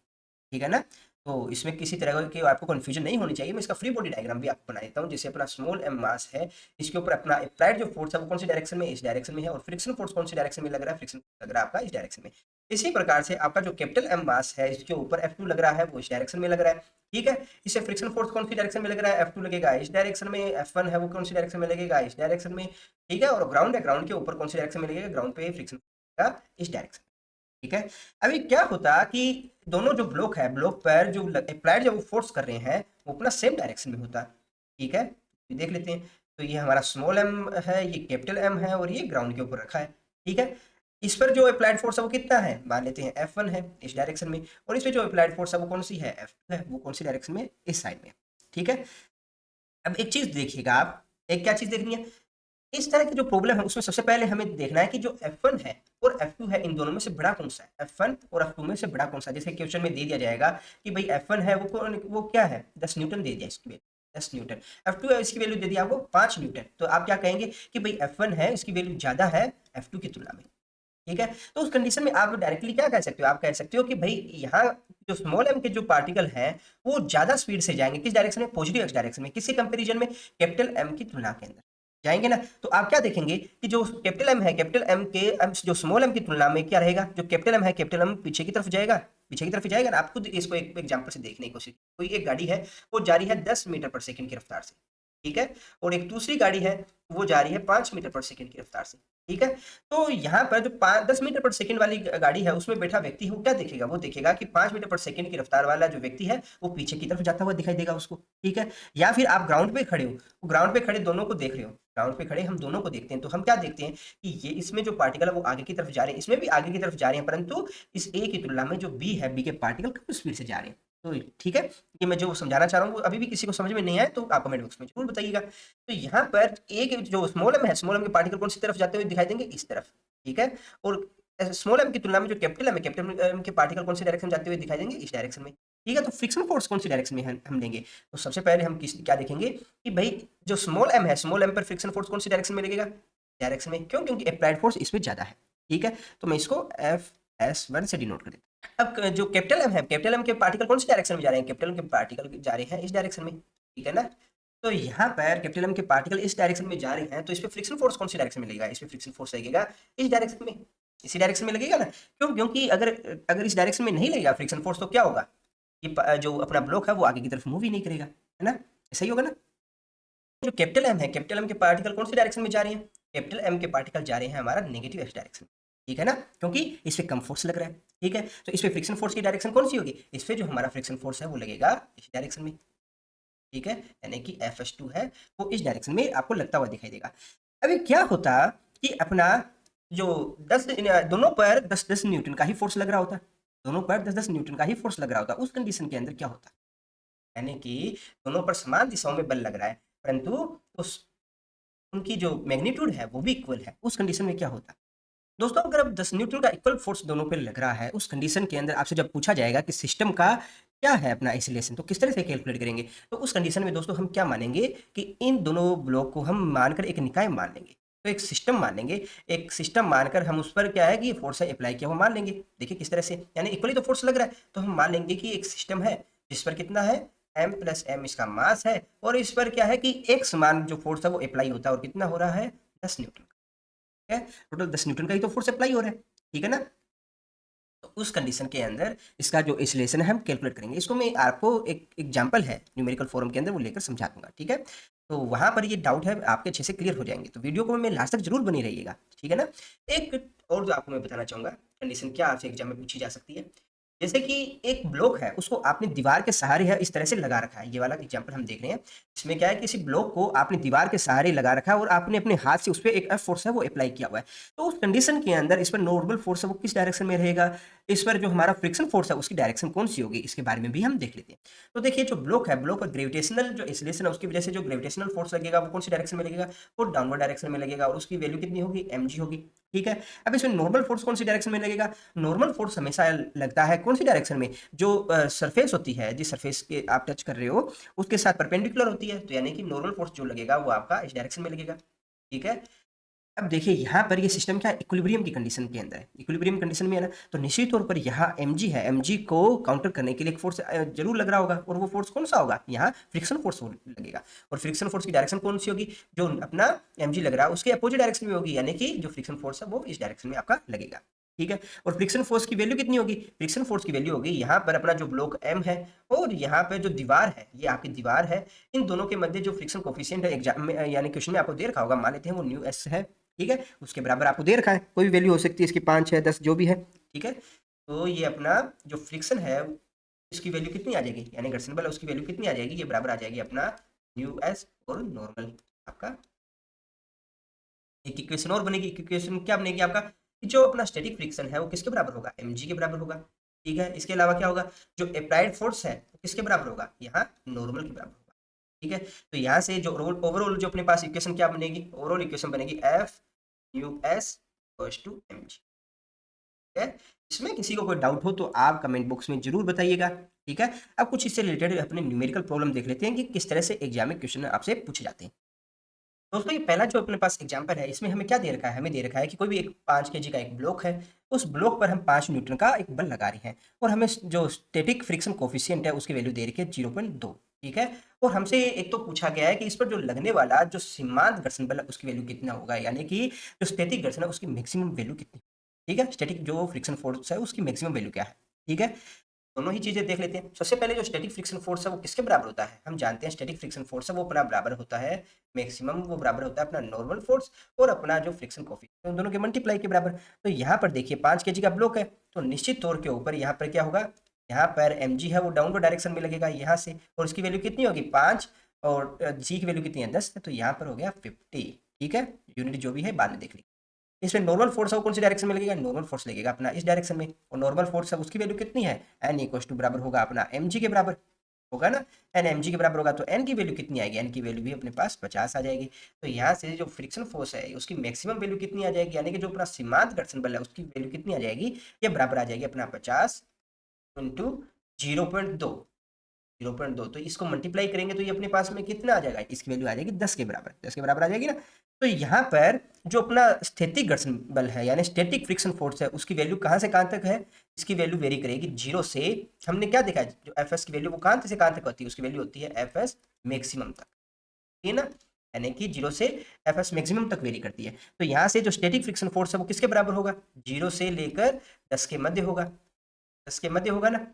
ठीक है ना। तो इसमें किसी तरह की आपको कंफ्यूजन नहीं होनी चाहिए, मैं इसका फ्री बॉडी डायग्राम भी आपको बना देता हूँ। जैसे अपना स्मॉल एम मास है, इसके ऊपर अपना अप्लाइड जो फोर्स है वो कौन सी डायरेक्शन में, इस डायरेक्शन में है, और फ्रिक्शन फोर्स कौन सी डायरेक्शन में लग रहा है, फ्रिक्शन लग रहा है आपका इस डायरेक्शन में। इसी प्रकार से आपका जो कैपिटल एम मास है इसके ऊपर F2 लग रहा है वो इस डायरेक्शन में लग रहा है, ठीक है। इससे फ्रिक्शन फोर्स कौन सी डायरेक्शन में लग रहा है, F2 लगेगा इस डायरेक्शन में, F1 है वो कौन सी डायरेक्शन में लगेगा इस डायरेक्शन में, ठीक है। और ग्राउंड है, ग्राउंड के ऊपर कौन सी डायरेक्शन में लगेगा, ग्राउंड पे फ्रिक्शन का इस डायरेक्शन, ठीक है। अभी क्या होता कि दोनों जो ब्लॉक है, ब्लॉक पर जो अप्लाइड जो फोर्स कर रहे हैं वो अपना सेम डायरेक्शन में होता, ठीक है। ये देख लेते हैं। तो ये हमारा स्मॉल एम है, ये कैपिटल एम है और ये ग्राउंड के ऊपर रखा है, ठीक है। इस पर जो अप्लाइड फोर्स है वो कितना है, मान लेते हैं F1 है इस डायरेक्शन में, और इस पे जो अप्लाइड फोर्स है वो कौन सी है, F2 है, वो कौन सी डायरेक्शन में, इस साइड में, ठीक है। अब एक चीज देखिएगा आप, एक क्या चीज देखनी है, इस तरह की जो प्रॉब्लम है उसमें सबसे पहले हमें देखना है कि जो F1 है और F2 है इन दोनों में से बड़ा कौन सा है, F1 और F2 में से बड़ा कौन सा। जैसे क्वेश्चन में दे दिया जाएगा कि भाई F1 है वो क्या है, 10 न्यूटन दे दिया इसकी वैल्यू 10 न्यूटन, F2 है इसकी वैल्यू दे दिया आपको 5 न्यूटन। तो आप क्या कहेंगे कि भाई F1 है इसकी वैल्यू ज्यादा है F2 की तुलना में। ठीक है, तो उस कंडीशन में आप डायरेक्टली क्या कह सकते हो, आप कह सकते हो कि भाई यहाँ जो स्मॉल m के जो पार्टिकल हैं वो ज्यादा स्पीड से जाएंगे, किस डायरेक्शन में, पॉजिटिव x डायरेक्शन में, किसी कंपैरिजन में, कैपिटल M की तुलना के अंदर जाएंगे ना। तो आप क्या देखेंगे कि जो कैपिटल M है, कैपिटल M के जो स्मॉल m की तुलना में क्या रहेगा, जो कैपिटल M है, कैपिटल M पीछे की तरफ जाएगा, पीछे की तरफ जाएगा ना। आप खुद इसको एक एग्जांपल से देखने की कोशिश, कोई एक गाड़ी है वो जा रही है 10 मीटर पर सेकंड की रफ्तार से, ठीक है, और एक दूसरी गाड़ी है वो जा रही है 5 मीटर पर सेकंड की रफ्तार से, ठीक है। तो यहाँ पर जो 10 मीटर पर सेकंड वाली गाड़ी है उसमें बैठा व्यक्ति है, वो क्या देखेगा, वो देखेगा कि 5 मीटर पर सेकंड की रफ्तार वाला जो व्यक्ति है वो पीछे की तरफ जाता हुआ दिखाई देगा उसको, ठीक है। या फिर आप ग्राउंड पे खड़े हो, ग्राउंड पे खड़े दोनों को देख रहे हो, ग्राउंड पे खड़े हम दोनों को देखते हैं, तो हम क्या देखते हैं कि ये इसमें जो पार्टिकल है वो आगे की तरफ जा रहे हैं, इसमें भी आगे की तरफ जा रहे हैं, परंतु इस ए की तुलना में जो बी है, बी के पार्टिकल कम स्पीड से जा रहे हैं। तो ठीक है, ये मैं जो समझाना चाह रहा हूँ वो अभी भी किसी को समझ में नहीं आया तो आप कमेंट बॉक्स में जरूर बताइएगा। तो यहाँ पर एक जो स्मॉल m है, स्मॉल m के पार्टिकल कौन सी तरफ जाते हुए दिखाई देंगे, इस तरफ, ठीक है। और स्मॉल m की तुलना में जो कैपिटल m है, कैपिटल m के पार्टिकल कौन सी डायरेक्शन जाते हुए दिखाई देंगे, इस डायरेक्शन में, ठीक है। तो फ्रिक्शन फोर्स कौन सी डायरेक्शन में हम लेंगे, तो सबसे पहले हम क्या देखेंगे कि भाई जो स्मॉल m है, स्मॉल m पर फ्रिक्शन फोर्स कौन सी डायरेक्शन में लगेगा, डायरेक्शन में, क्यों, क्योंकि अप्लाइड फोर्स इसमें ज्यादा है, ठीक है। तो मैं इसको FS1 से डिनोट कर देता हूं। अब जो कैपिटल M है, कैपिटल M के पार्टिकल कौन सी डायरेक्शन में जा रहे हैं, कैपिटल M के पार्टिकल जा रहे हैं इस डायरेक्शन में, ठीक है ना। तो यहाँ पर कैपिटल M के पार्टिकल इस डायरेक्शन में जा रहे हैं, तो इस पे फ्रिक्शन फोर्स कौन सी डायरेक्शन में लगेगा, इस पे फ्रिक्शन फोर्स लगेगा इस डायरेक्शन में, इसी डायरेक्शन में लगेगा ना। क्यों, क्योंकि अगर अगर इस डायरेक्शन में नहीं लगेगा फ्रिक्शन फोर्स तो क्या होगा, ये जो अपना ब्लॉक है वो आगे की तरफ मूव ही नहीं करेगा, है ना, ऐसा ही होगा ना। जो कैपिटल M है, कैपिटल M के पार्टिकल कौन सी डायरेक्शन में जा रहे हैं, कैपिटल M के पार्टिकल जा रहे हैं हमारा नेगेटिव x डायरेक्शन, ठीक है ना, क्योंकि इस पे कम फोर्स लग रहा है, ठीक है। तो इस पे फ्रिक्शन फोर्स की डायरेक्शन कौन सी होगी, इस पे जो हमारा फ्रिक्शन फोर्स है वो लगेगा इस डायरेक्शन में, ठीक है, यानी कि FS2 है वो इस डायरेक्शन में आपको लगता हुआ दिखाई देगा। अभी क्या होता कि अपना जो 10 दोनों पर 10-10 न्यूटन का ही फोर्स लग रहा होता, दोनों पर 10-10 न्यूटन का ही फोर्स लग रहा होता, उस कंडीशन के अंदर क्या होता, यानी कि दोनों पर समान दिशाओं में बल लग रहा है, परंतु उस उनकी जो मैग्नीट्यूड है वो भी इक्वल है, उस कंडीशन में क्या होता। दोस्तों अगर अब 10 न्यूटन का इक्वल फोर्स दोनों पे लग रहा है, उस कंडीशन के अंदर आपसे जब पूछा जाएगा कि सिस्टम का क्या है अपना आइसोलेशन, तो किस तरह से कैलकुलेट करेंगे, तो उस कंडीशन में दोस्तों हम क्या मानेंगे कि इन दोनों ब्लॉक को हम मानकर एक निकाय मान लेंगे, तो एक सिस्टम मान लेंगे, एक सिस्टम मानकर हम उस पर क्या है कि फोर्स अप्लाई किया वो मान लेंगे। देखिए किस तरह से, यानी इक्वली तो फोर्स लग रहा है, तो हम मान लेंगे कि एक सिस्टम है जिस पर कितना है m+m इसका मास है, और इस पर क्या है कि x मान जो फोर्स है वो अप्लाई होता है, और कितना हो रहा है 10 न्यूटन, है टोटल 10 न्यूटन का ही तो फोर्स अप्लाई हो रहा है, ठीक है ना। तो उस कंडीशन के अंदर इसका जो एक्सीलरेशन है हम कैलकुलेट करेंगे, इसको मैं आपको एक एग्जांपल है न्यूमेरिकल फॉर्म के अंदर वो लेकर समझा दूंगा, ठीक है। तो वहां पर ये डाउट है आपके अच्छे से क्लियर हो जाएंगे, तो वीडियो को मैं लास्ट तक जरूर बनी रहिएगा, ठीक है ना। एक और जो आपको मैं बताना चाहूंगा कंडीशन क्या आपसे एग्जाम में पूछी जा सकती है, जैसे कि एक ब्लॉक है उसको आपने दीवार के सहारे है इस तरह से लगा रखा है, ये वाला एग्जांपल हम देख रहे हैं, इसमें क्या है कि किसी ब्लॉक को आपने दीवार के सहारे लगा रखा है और आपने अपने हाथ से उस पर एक एफ फोर्स है वो अप्लाई किया हुआ है, तो उस कंडीशन के अंदर इस पर नॉर्मल फोर्स है वो किस डायरेक्शन में रहेगा, इस पर जो हमारा फ्रिक्शन फोर्स है उसकी डायरेक्शन कौन सी होगी, इसके बारे में भी हम देख लेते हैं। तो देखिए जो ब्लॉक है, ब्लॉक पर ग्रेविटेशनल जो एक्सीलरेशन है उसकी वजह से जो ग्रेविटेशनल फोर्स लगेगा वो कौन सी डायरेक्शन में लगेगा, वो डाउनवर्ड डायरेक्शन में लगेगा, और उसकी वैल्यू कितनी होगी mg होगी, ठीक है। अब इसमें नॉर्मल फोर्स कौन सी डायरेक्शन में लगेगा, नॉर्मल फोर्स हमेशा लगता है कौन सी डायरेक्शन में, जो सरफेस होती है जिस सरफेस के आप टच कर रहे हो उसके साथ परपेंडिकुलर होती है, तो यानी कि नॉर्मल फोर्स जो लगेगा वो आपका इस डायरेक्शन में लगेगा, ठीक है। अब देखिए यहाँ पर ये सिस्टम क्या इक्विलिब्रियम की कंडीशन के अंदर है, इक्विलिब्रियम कंडीशन में है ना, तो निश्चित तौर पर यहाँ mg है, mg को काउंटर करने के लिए एक फोर्स जरूर लग रहा होगा, और वो फोर्स कौन सा होगा, यहाँ फ्रिक्शन फोर्स लगेगा, और फ्रिक्शन फोर्स की डायरेक्शन कौन सी होगी, जो अपना mg लग रहा है उसके अपोजिट डायरेक्शन में होगी, यानी कि जो फ्रिक्शन फोर्स है वो इस डायरेक्शन में आपका लगेगा, ठीक है। और फ्रिक्शन फोर्स की वैल्यू कितनी होगी, फ्रिक्शन फोर्स की वैल्यू होगी यहाँ पर अपना जो ब्लॉक m है और यहाँ पे जो दीवार है ये आपकी दीवार है, इन दोनों के मध्य जो फ्रिक्शन कोफिशिएंट है एग्जाम में यानी क्वेश्चन में आपको दे रखा होगा, मान लेते हैं वो न्यू एस है, ठीक है, उसके बराबर आपको दे रखा है, कोई भी वैल्यू हो सकती है इसकी 5 है 10 जो भी है, ठीक है। तो ये अपना जो फ्रिक्शन है इसकी वैल्यू कितनी आ जाएगी, यानी घर्षण बल है उसकी वैल्यू कितनी आ जाएगी, ये बराबर आ जाएगी अपना न्यू एस और नॉर्मल आपका। एक इक्वेशन और बनेगी, इक्वेशन क्या बनेगी आपका कि जो अपना स्टैटिक फ्रिक्शन है वो किसके बराबर होगा, mg के बराबर होगा, ठीक है। इसके अलावा क्या होगा, जो अप्लाइड फोर्स है वो किसके बराबर होगा, यहाँ नॉर्मल के बराबर होगा, ठीक है। तो यहाँ से जो ओवरऑल जो अपने पास इक्वेशन क्या बनेगी, ओवरऑल इक्वेशन बनेगी F U S two M G, ठीक है। इसमें किसी को कोई डाउट हो तो आप कमेंट बॉक्स में जरूर बताइएगा, ठीक है। अब कुछ इससे रिलेटेड अपने न्यूमेरिकल प्रॉब्लम देख लेते हैं कि किस तरह से एग्जाम में क्वेश्चन आपसे पूछे जाते हैं। दोस्तों ये पहला जो अपने पास एग्जांपल है, इसमें हमें क्या दे रखा है? हमें दे रखा है कि कोई भी एक 5 केजी का एक ब्लॉक है, उस ब्लॉक पर हम 5 न्यूटन का एक बल लगा रहे हैं और हमें जो स्टैटिक फ्रिक्शन कोएफिशिएंट है उसकी वैल्यू दे रखी है 0.2, ठीक है? और हमसे एक तो पूछा गया है कि इस पर जो लगने वाला जो सीमांत घर्षण बल है उसकी वैल्यू कितना होगा? यानी कि जो स्टैटिक घर्षण है उसकी मैक्सिमम वैल्यू कितनी? ठीक है? स्टैटिक जो फ्रिक्शन फोर्स है उसकी मैक्सिमम वैल्यू क्या है? ठीक है? दोनों ही चीजें देख लेते हैं। सबसे पहले जो स्टैटिक फ्रिक्शन फोर्स है वो किसके बराबर होता है? हम जानते हैं स्टैटिक फ्रिक्शन फोर्स है वो अपना बराबर होता है मैक्सिमम, वो बराबर होता है अपना नॉर्मल फोर्स और अपना जो फ्रिक्शन कोएफिशिएंट, उन दोनों के मल्टीप्लाई के बराबर। तो यहाँ पर देखिए 5 केजी का ब्लॉक है, तो निश्चित तौर के ऊपर यहाँ पर क्या होगा, यहाँ पर mg है वो डाउनवर्ड डायरेक्शन में लगेगा यहाँ से, और उसकी वैल्यू कितनी होगी 5, और g की वैल्यू कितनी है 10, तो यहाँ पर हो गया 50। ठीक है, यूनिट जो भी है बाद में देख लीजिए। इसमें नॉर्मल फोर्स है वो कौन सी डायरेक्शन में लगेगा? नॉर्मल फोर्स लगेगा अपना इस डायरेक्शन में, और नॉर्मल फोर्स है उसकी वैल्यू कितनी है? एन इक्वल टू बराबर होगा अपना mg के बराबर होगा ना, एन mg के बराबर होगा, तो एन की वैल्यू कितनी आएगी? एन की वैल्यू भी अपने पास 50 आ जाएगी। तो यहाँ से जो फ्रिक्शन फोर्स है उसकी मैक्सिमम वैल्यू कितनी आ जाएगी, यानी कि जो अपना सीमांत घर्षण बल है उसकी वैल्यू कितनी आ जाएगी? ये बराबर आ जाएगी अपना 50 इंटू 0.2, 0.2, तो इसको मल्टीप्लाई करेंगे तो ये अपने पास में कितना आ जाएगा? इसकी वैल्यू आ जाएगी 10 के बराबर, 10 के बराबर आ जाएगी ना। तो यहाँ पर जो अपना स्थैतिक घर्षण बल है यानी स्टैटिक फ्रिक्शन फोर्स है उसकी वैल्यू कहाँ से कहाँ तक है? इसकी वैल्यू वेरी करेगी 0 से, हमने क्या देखा है जो एफ एस की वैल्यू वो कहाँ से कहाँ तक होती है? उसकी वैल्यू होती है एफ एस मैक्सिमम तक, ठीक है ना, यानी कि 0 से एफ एस मैक्सिमम तक वेरी करती है। तो यहाँ से जो स्टैटिक फ्रिक्शन फोर्स है वो किसके बराबर होगा? 0 से लेकर 10 के मध्य होगा, 10 के मध्य होगा ना।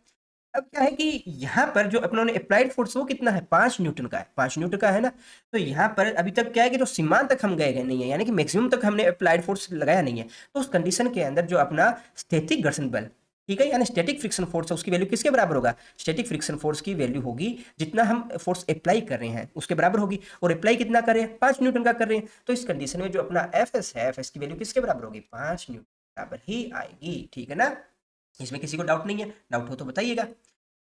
अब क्या है कि यहाँ पर जो अपनों ने अप्लाइड फोर्स वो कितना है? 5 न्यूटन का है, 5 न्यूटन का है ना। तो यहाँ पर अभी तक क्या है कि जो सीमांत तक हम गए नहीं है, यानी कि मैक्सिमम तक हमने अप्लाइड फोर्स लगाया नहीं है। तो उस कंडीशन के अंदर जो अपना स्थैतिक घर्षण बल, ठीक है, यानी स्टैटिक फ्रिक्शन फोर्स है उसकी वैल्यू किसके बराबर होगा? स्टैटिक फ्रिक्शन फोर्स की वैल्यू होगी जितना हम फोर्स अप्लाई कर रहे हैं उसके बराबर होगी, और अप्लाई कितना कर रहे हैं? 5 न्यूटन का कर रहे हैं। तो इस कंडीशन में जो अपना एफ एस है, एफ एस की वैल्यू किसके बराबर होगी? 5 न्यूटन बराबर ही आएगी, ठीक है ना। इसमें किसी को डाउट नहीं है? डाउट हो तो बताइएगा।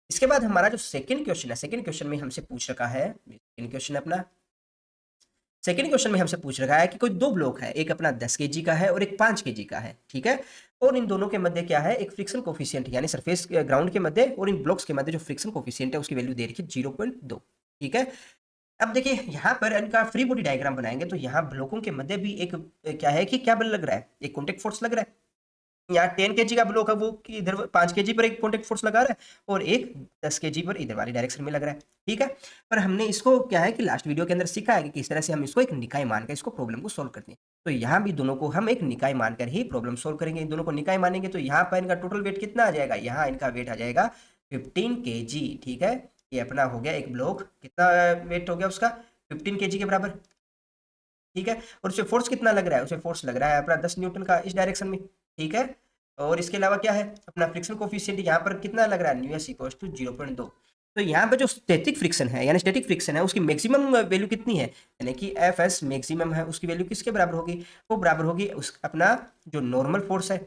इसके बाद हमारा जो सेकंड क्वेश्चन है, सेकंड क्वेश्चन में हमसे पूछ रखा है, सेकंड क्वेश्चन अपना, सेकंड क्वेश्चन में हमसे पूछ रखा है कि कोई दो ब्लॉक है, एक अपना 10 केजी का है और एक 5 केजी का है, ठीक है, और इन दोनों के मध्य क्या है? एक फ्रिक्शन कोफिशिएंट यानी सरफेस ग्राउंड के मध्य और इन ब्लॉक्स के मध्य जो फ्रिक्शन कोफिशिएंट है उसकी वैल्यू दे रखी है 0.2, ठीक है। अब देखिए यहाँ पर इनका फ्री बॉडी डायग्राम बनाएंगे तो यहाँ ब्लॉकों के मध्य भी एक क्या है कि क्या बल लग रहा है? एक कॉन्टेक्ट फोर्स लग रहा है। यहाँ 10 केजी का ब्लॉक है वो कि इधर 5 केजी पर एक कॉन्टेक्ट फोर्स लगा रहा है और एक 10 केजी पर इधर वाली डायरेक्शन में लग रहा है, ठीक है। पर हमने इसको क्या है कि लास्ट वीडियो के अंदर सीखा है कि किस तरह से हम इसको एक निकाय मानकर इसको प्रॉब्लम को सोल्व करते हैं। तो यहाँ भी दोनों को हम एक निकाय मानकर ही प्रॉब्लम सोल्व करेंगे। इन दोनों को निकाय मानेंगे तो यहाँ पर इनका टोटल वेट कितना आ जाएगा? यहाँ इनका वेट आ जाएगा 15 केजी, ठीक है। ये अपना हो गया एक ब्लॉक, कितना वेट हो गया उसका? 15 केजी के बराबर, ठीक है। और उसे फोर्स कितना लग रहा है? उसे फोर्स लग रहा है अपना 10 न्यूटन का इस डायरेक्शन में, ठीक है। और इसके अलावा क्या है अपना फ्रिक्शन कोफिशिएंट यहाँ पर कितना लग रहा है? Mu S equals to 0.2। तो यहाँ पर जो स्टैटिक फ्रिक्शन है यानी स्टैटिक फ्रिक्शन है उसकी मैक्सिमम वैल्यू कितनी है? यानी कि एफ एस मैक्सिमम है उसकी वैल्यू किसके बराबर होगी? वो बराबर होगी उस अपना जो नॉर्मल फोर्स है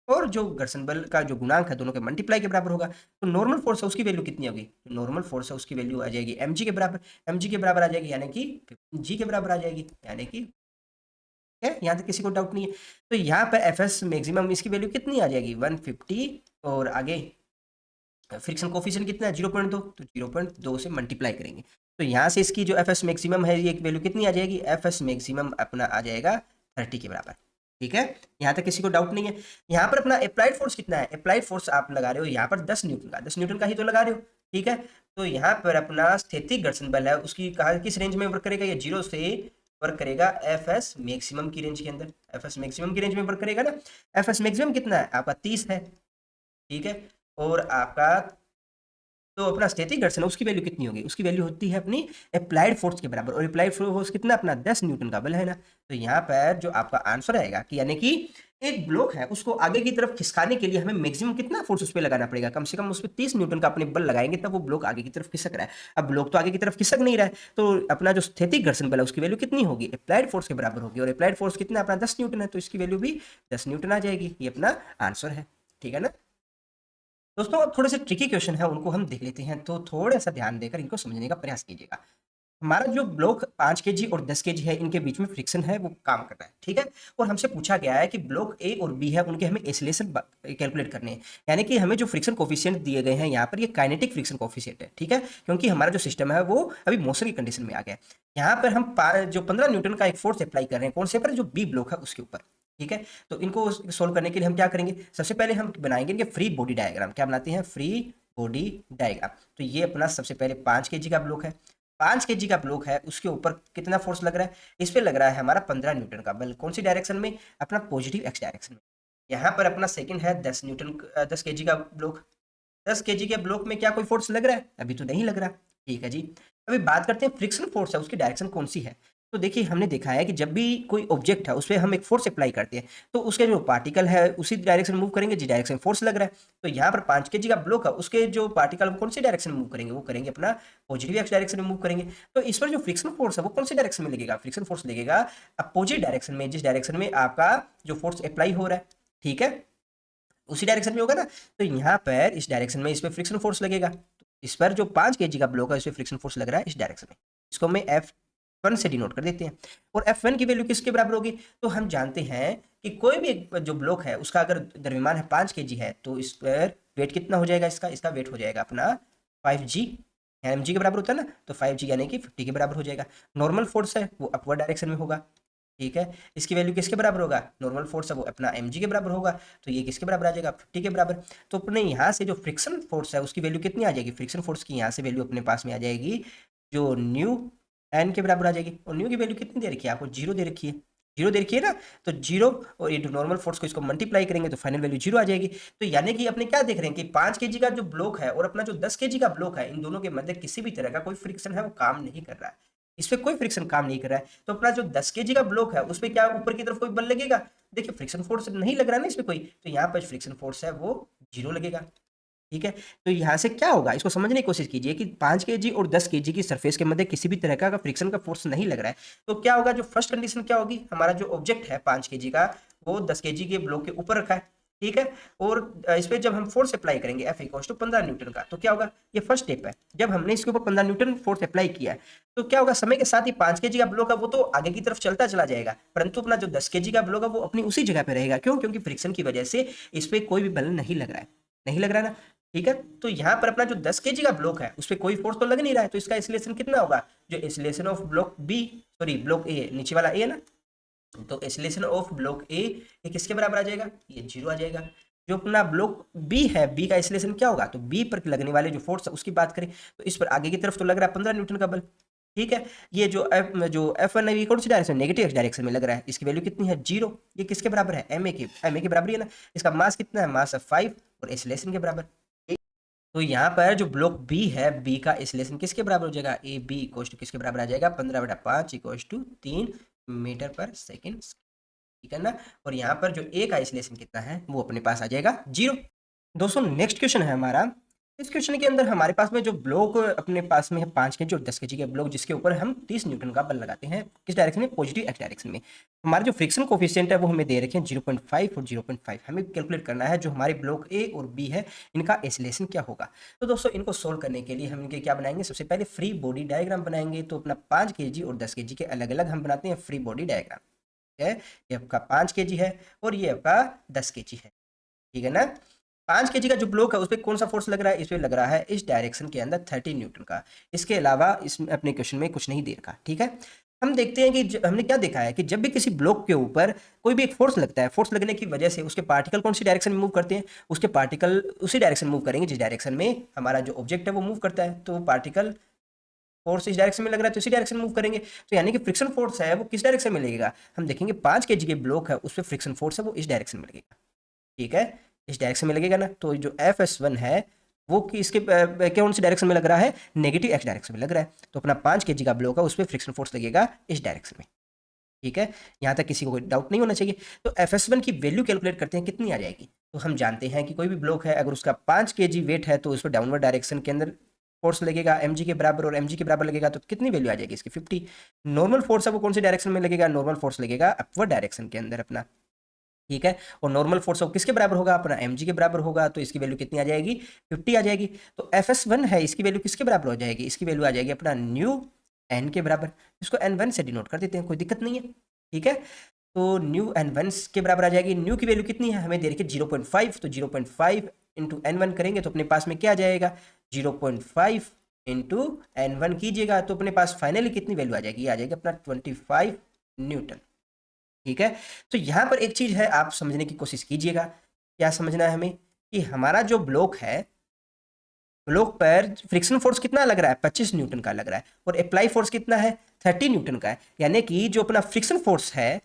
और जो घर्षण बल का जो गुणांक है दोनों के मल्टीप्लाई के बराबर होगा। तो नॉर्मल फोर्स है उसकी वैल्यू कितनी होगी? नॉर्मल फोर्स है उसकी वैल्यू आ जाएगी mg के बराबर, mg के बराबर आ जाएगी यानी कि g के बराबर आ जाएगी, यानी कि है, यहाँ तक किसी को डाउट नहीं है। तो यहाँ पर एफ एस मैक्सिमम इसकी वैल्यू कितनी आ जाएगी? 150, और आगे फ्रिक्शन कोफिशिएंट कितना है? 0.2, तो 0.2 से मल्टीप्लाई करेंगे तो यहाँ से इसकी जो एफ एस मैक्सिमम है ये वैल्यू कितनी आ जाएगी? एफ एस मैक्सिमम अपना आ जाएगा 30 के बराबर, ठीक है। यहाँ तक किसी को डाउट नहीं है। यहाँ पर अपना अप्लाइड फोर्स कितना है? अप्लाइड फोर्स आप लगा रहे हो यहाँ पर 10 न्यूटन का, 10 न्यूटन का ही तो लगा रहे हो, ठीक है। तो यहाँ पर अपना स्थैतिक घर्षण बल है उसकी कहा किस रेंज में वर्क करेगा? ये 0 से वर्क करेगा एफ एस मैक्सिमम की रेंज के अंदर, एफ एस मैक्सिमम की रेंज में वर्क करेगा ना। एफ एस मैक्सिमम कितना है? आपका 30 है, ठीक है। और आपका तो अपना स्थैतिक घर्षण है उसकी वैल्यू कितनी होगी? उसकी वैल्यू होती है अपनी अप्लाइड फोर्स के बराबर, और अप्लाइड फोर्स कितना अपना 10 न्यूटन का बल है ना। तो यहाँ पर जो आपका आंसर आएगा कि यानी कि एक ब्लॉक है उसको आगे की तरफ खिसकाने के लिए हमें मैक्सिमम कितना फोर्स उस पर लगाना पड़ेगा? कम से कम उस पर 30 न्यूटन का अपने बल लगाएंगे तब वो ब्लॉक आगे की तरफ खिसक रहा है। अब ब्लॉक तो आगे की तरफ खिसक नहीं रहा है, तो अपना जो स्थैतिक घर्षण बल है उसकी वैल्यू कितनी होगी? अप्लाइड फोर्स के बराबर होगी, और अप्लाइड फोर्स कितना अपना 10 न्यूटन है, तो इसकी वैल्यू भी 10 न्यूटन आ जाएगी। ये अपना आंसर है, ठीक है ना। दोस्तों अब थोड़े से ट्रिकी क्वेश्चन है उनको हम देख लेते हैं, तो थोड़ा सा ध्यान देकर इनको समझने का प्रयास कीजिएगा। हमारा जो ब्लॉक 5 केजी और 10 केजी है, इनके बीच में फ्रिक्शन है वो काम कर रहा है, ठीक है। और हमसे पूछा गया है कि ब्लॉक ए और बी है, उनके हमें एसिलेशन कैलकुलेट करने हैं। यानी कि हमें जो फ्रिक्शन कोफिशिएंट दिए गए हैं यहाँ पर, ये काइनेटिक फ्रिक्शन कोफिशिएंट है, ठीक है, क्योंकि हमारा जो सिस्टम है वो अभी मोशन की कंडीशन में आ गया है। यहाँ पर हम जो 15 न्यूटन का एक फोर्स अप्लाई कर रहे हैं, कौन से पर, जो बी ब्लॉक है उसके ऊपर, ठीक है। तो इनको सोल्व करने के लिए हम क्या करेंगे, सबसे पहले हम बनाएंगे इनके फ्री बॉडी डायग्राम। क्या बनाते हैं, फ्री बॉडी डायग्राम। तो ये अपना सबसे पहले 5 केजी का ब्लॉक है, 5 केजी का ब्लॉक है, उसके ऊपर कितना फोर्स लग रहा है, इस पे लग रहा है हमारा 15 न्यूटन का बल। कौन सी डायरेक्शन में, अपना पॉजिटिव एक्स डायरेक्शन में। यहाँ पर अपना सेकंड है 10 न्यूटन, 10 केजी का ब्लॉक। 10 केजी के ब्लॉक में क्या कोई फोर्स लग रहा है, अभी तो नहीं लग रहा, ठीक है जी। अभी बात करते हैं फ्रिक्शन फोर्स है, उसकी डायरेक्शन कौन सी है। तो देखिए हमने देखा है कि जब भी कोई ऑब्जेक्ट है उस पर हम एक फोर्स अप्लाई करते हैं, तो उसके जो पार्टिकल है उसी डायरेक्शन में मूव करेंगे जिस डायरेक्शन में फोर्स लग रहा है। तो यहाँ पर 5 केजी का ब्लॉक है, उसके जो पार्टिकल कौन सी डायरेक्शन में मूव करेंगे, वो करेंगे अपना पॉजिटिव एक्स डायरेक्शन में मूव करेंगे। तो इस पर जो फ्रिक्शन फोर्स है वो कौन सी डायरेक्शन में लगेगा, फ्रिक्शन फोर्स लगेगा अपोजिट डायरेक्शन में, जिस डायरेक्शन में आपका जो फोर्स अप्लाई हो रहा है, ठीक है, उसी डायरेक्शन में होगा ना। तो यहाँ पर इस डायरेक्शन में इस पर फ्रिक्शन फोर्स लगेगा। तो इस पर जो 5 केजी का ब्लॉक है, इस पर फ्रिक्शन फोर्स लग रहा है इस डायरेक्शन में। इसको हम F1 से डिनोट कर देते हैं। और F1 की वैल्यू किसके बराबर होगी, तो हम जानते हैं कि कोई भी एक जो ब्लॉक है उसका अगर द्रव्यमान है 5 केजी है, तो इस पर वेट कितना हो जाएगा, इसका वेट हो जाएगा अपना 5g, mg के बराबर होता है ना, तो 5g यानी कि 50 के बराबर हो जाएगा। नॉर्मल फोर्स है वो अपवर्ड डायरेक्शन में होगा, ठीक है। इसकी वैल्यू किसके बराबर होगा, नॉर्मल फोर्स है वो अपना mg के बराबर होगा, तो ये किसके बराबर आ जाएगा, 50 के बराबर। तो अपने यहाँ से जो फ्रिक्शन फोर्स है उसकी वैल्यू कितनी आ जाएगी, फ्रिक्शन फोर्स की यहाँ से वैल्यू अपने पास में आ जाएगी जो न्यू एन के बराबर आ जाएगी। और न्यू की वैल्यू कितनी दे रखी है आपको, 0 दे रखी है, 0 दे रखी है ना। तो 0 और ये नॉर्मल फोर्स को इसको मल्टीप्लाई करेंगे तो फाइनल वैल्यू 0 आ जाएगी। तो यानी कि अपने क्या देख रहे हैं कि 5 केजी का जो ब्लॉक है और अपना जो 10 केजी का ब्लॉक है, इन दोनों के मध्य किसी भी तरह का कोई फ्रिक्शन है वो काम नहीं कर रहा है, इस पे कोई फ्रिक्शन काम नहीं कर रहा है। तो अपना जो 10 केजी का ब्लॉक है उस पे क्या ऊपर की तरफ कोई बल लगेगा, देखिए फ्रिक्शन फोर्स नहीं लग रहा है ना इस पे कोई, तो यहाँ पर फ्रिक्शन फोर्स है वो 0 लगेगा, ठीक है। तो यहाँ से क्या होगा, इसको समझने की कोशिश कीजिए कि 5 केजी और 10 केजी की सरफेस के मध्य किसी भी तरह का फ्रिक्शन का फोर्स नहीं लग रहा है। तो क्या होगा, जो फर्स्ट कंडीशन क्या होगी, हमारा जो ऑब्जेक्ट है 5 केजी का वो 10 केजी के ब्लॉक के ऊपर रखा है, ठीक है। और इस पे जब हम फोर्स अप्लाई करेंगे F = 15 न्यूटन का, तो क्या होगा, ये फर्स्ट स्टेप है। जब हमने इसके ऊपर 15 न्यूटन फोर्स अप्लाई किया है, तो क्या होगा, समय के साथ ही 5 केजी का ब्लॉक है वो तो आगे की तरफ चलता चला जाएगा, परंतु अपना जो 10 केजी का ब्लॉक है वो अपनी उसी जगह पे रहेगा। क्यों, क्योंकि फ्रिक्शन की वजह से इस पे कोई भी बल नहीं लग रहा है, नहीं लग रहा है ना, ठीक है। तो यहाँ पर अपना जो 10 केजी का ब्लॉक है उस पर कोई फोर्स तो लग नहीं रहा है, तो इसका एक्सीलरेशन कितना होगा, जो acceleration of block B, sorry block A, नीचे वाला ए है ना, तो एक्सीलरेशन ऑफ ब्लॉक ए ये किसके बराबर आ जाएगा, ये 0 आ जाएगा। जो अपना ब्लॉक बी है, बी का एक्सीलरेशन क्या होगा, तो बी पर लगने वाले जो फोर्स है उसकी बात करें तो इस पर आगे की तरफ तो लग रहा है 15 न्यूटन का बल, ठीक है। ये जो F1 है ये कौन सी डायरेक्शन, नेगेटिव एक्स डायरेक्शन में लग रहा है, इसकी वैल्यू कितनी है, 0। ये किसके बराबर है, एम ए के बराबर ही है ना। इसका मास कितना है, मास है 5 और एक्सीलरेशन के बराबर। तो यहाँ पर जो ब्लॉक बी है, बी का एक्सीलरेशन किसके बराबर हो जाएगा, ए बी इक्वल्स टू किसके बराबर आ जाएगा, 15/5 इक्वल्स टू 3 मीटर पर सेकेंड, ठीक है ना। और यहाँ पर जो ए का एक्सीलरेशन कितना है वो अपने पास आ जाएगा 0। दोस्तों नेक्स्ट क्वेश्चन है हमारा। इस क्वेश्चन के अंदर हमारे पास में जो ब्लॉक अपने पास में है 5 केजी और 10 केजी के ब्लॉक, जिसके ऊपर हम 30 न्यूटन का बल लगाते हैं, किस डायरेक्शन में, पॉजिटिव एक्स डायरेक्शन में। हमारे जो फ्रिक्शन कोफिशिएंट है वो हमें दे रखे हैं 0.5 और 0.5। हमें कैलकुलेट करना है जो हमारे ब्लॉक ए और बी है इनका एक्सीलरेशन क्या होगा। तो दोस्तों इनको सोल्व करने के लिए हम इनके क्या बनाएंगे, सबसे पहले फ्री बॉडी डायग्राम बनाएंगे। तो अपना 5 केजी और 10 केजी के अलग अलग हम बनाते हैं फ्री बॉडी डायग्राम, है। ये आपका 5 केजी है और ये आपका 10 केजी है, ठीक है ना। 5 केजी का जो ब्लॉक है उस पर कौन सा फोर्स लग रहा है, इस पे लग रहा है इस डायरेक्शन के अंदर 30 न्यूटन का। इसके अलावा इसमें अपने क्वेश्चन में कुछ नहीं दे रखा, ठीक है। हम देखते हैं कि हमने क्या देखा है कि जब भी किसी ब्लॉक के ऊपर कोई भी एक फोर्स लगता है, फोर्स लगने की वजह से उसके पार्टिकल कौन सी डायरेक्शन में मूव करते हैं, उसके पार्टिकल उसी डायरेक्शन में मूव करेंगे जिस डायरेक्शन में हमारा जो ऑब्जेक्ट है वो मूव करता है। तो पार्टिकल फोर्स इस डायरेक्शन में लग रहा है तो इसी डायरेक्शन में मूव करेंगे। तो यानी कि फ्रिक्शन फोर्स है वो किस डायरेक्शन में लगेगा, हम देखेंगे 5 केजी के ब्लॉक है उस पर फ्रिक्शन फोर्स है वो इस डायरेक्शन में लगेगा, ठीक है, इस डायरेक्शन में लगेगा ना। तो जो Fs1 है वो किसके कौन सी डायरेक्शन में लग रहा है, नेगेटिव एक्स डायरेक्शन में लग रहा है। तो अपना 5 केजी का ब्लॉक है उस पर फ्रिक्शन फोर्स लगेगा इस डायरेक्शन में, ठीक है। यहाँ तक किसी को कोई डाउट नहीं होना चाहिए। तो Fs1 की वैल्यू कैलकुलेट करते हैं कितनी आ जाएगी। तो हम जानते हैं कि कोई भी ब्लॉक है अगर उसका 5 केजी वेट है तो उस पर डाउनवर्ड डायरेक्शन के अंदर फोर्स लगेगा mg के बराबर, और mg के बराबर लगेगा तो कितनी वैल्यू आ जाएगी इसकी, 50। नॉर्मल फोर्स है वो कौन सी डायरेक्शन में लगेगा, नॉर्मल फोर्स लगेगा अपवर्ड डायरेक्शन के अंदर अपना, ठीक है। और नॉर्मल फोर्स ऑफ किसके बराबर होगा, अपना mg के बराबर होगा, तो इसकी वैल्यू कितनी आ जाएगी, 50 आ जाएगी। तो Fs1 है इसकी वैल्यू किसके बराबर हो जाएगी, इसकी वैल्यू आ जाएगी अपना न्यू n के बराबर, इसको n1 से डिनोट कर देते हैं, कोई दिक्कत नहीं है, ठीक है। तो न्यू n1 के बराबर आ जाएगी। न्यू की वैल्यू कितनी है, हमें दे रखी है 0.5, तो 0.5 इंटू n1 करेंगे तो अपने पास में क्या आ जाएगा, 0.5 इंटू n1 कीजिएगा तो अपने पास फाइनली कितनी वैल्यू आ जाएगी, ये आ जाएगी अपना 25 न्यूटन, ठीक है। तो यहाँ पर एक चीज है, आप समझने की कोशिश कीजिएगा। क्या समझना है हमें, कि हमारा जो ब्लॉक है, ब्लॉक पर फ्रिक्शन फोर्स कितना लग रहा है, 25 न्यूटन का लग रहा है, और अप्लाई फोर्स कितना है, 30 न्यूटन का है। यानी कि जो अपना फ्रिक्शन फोर्स है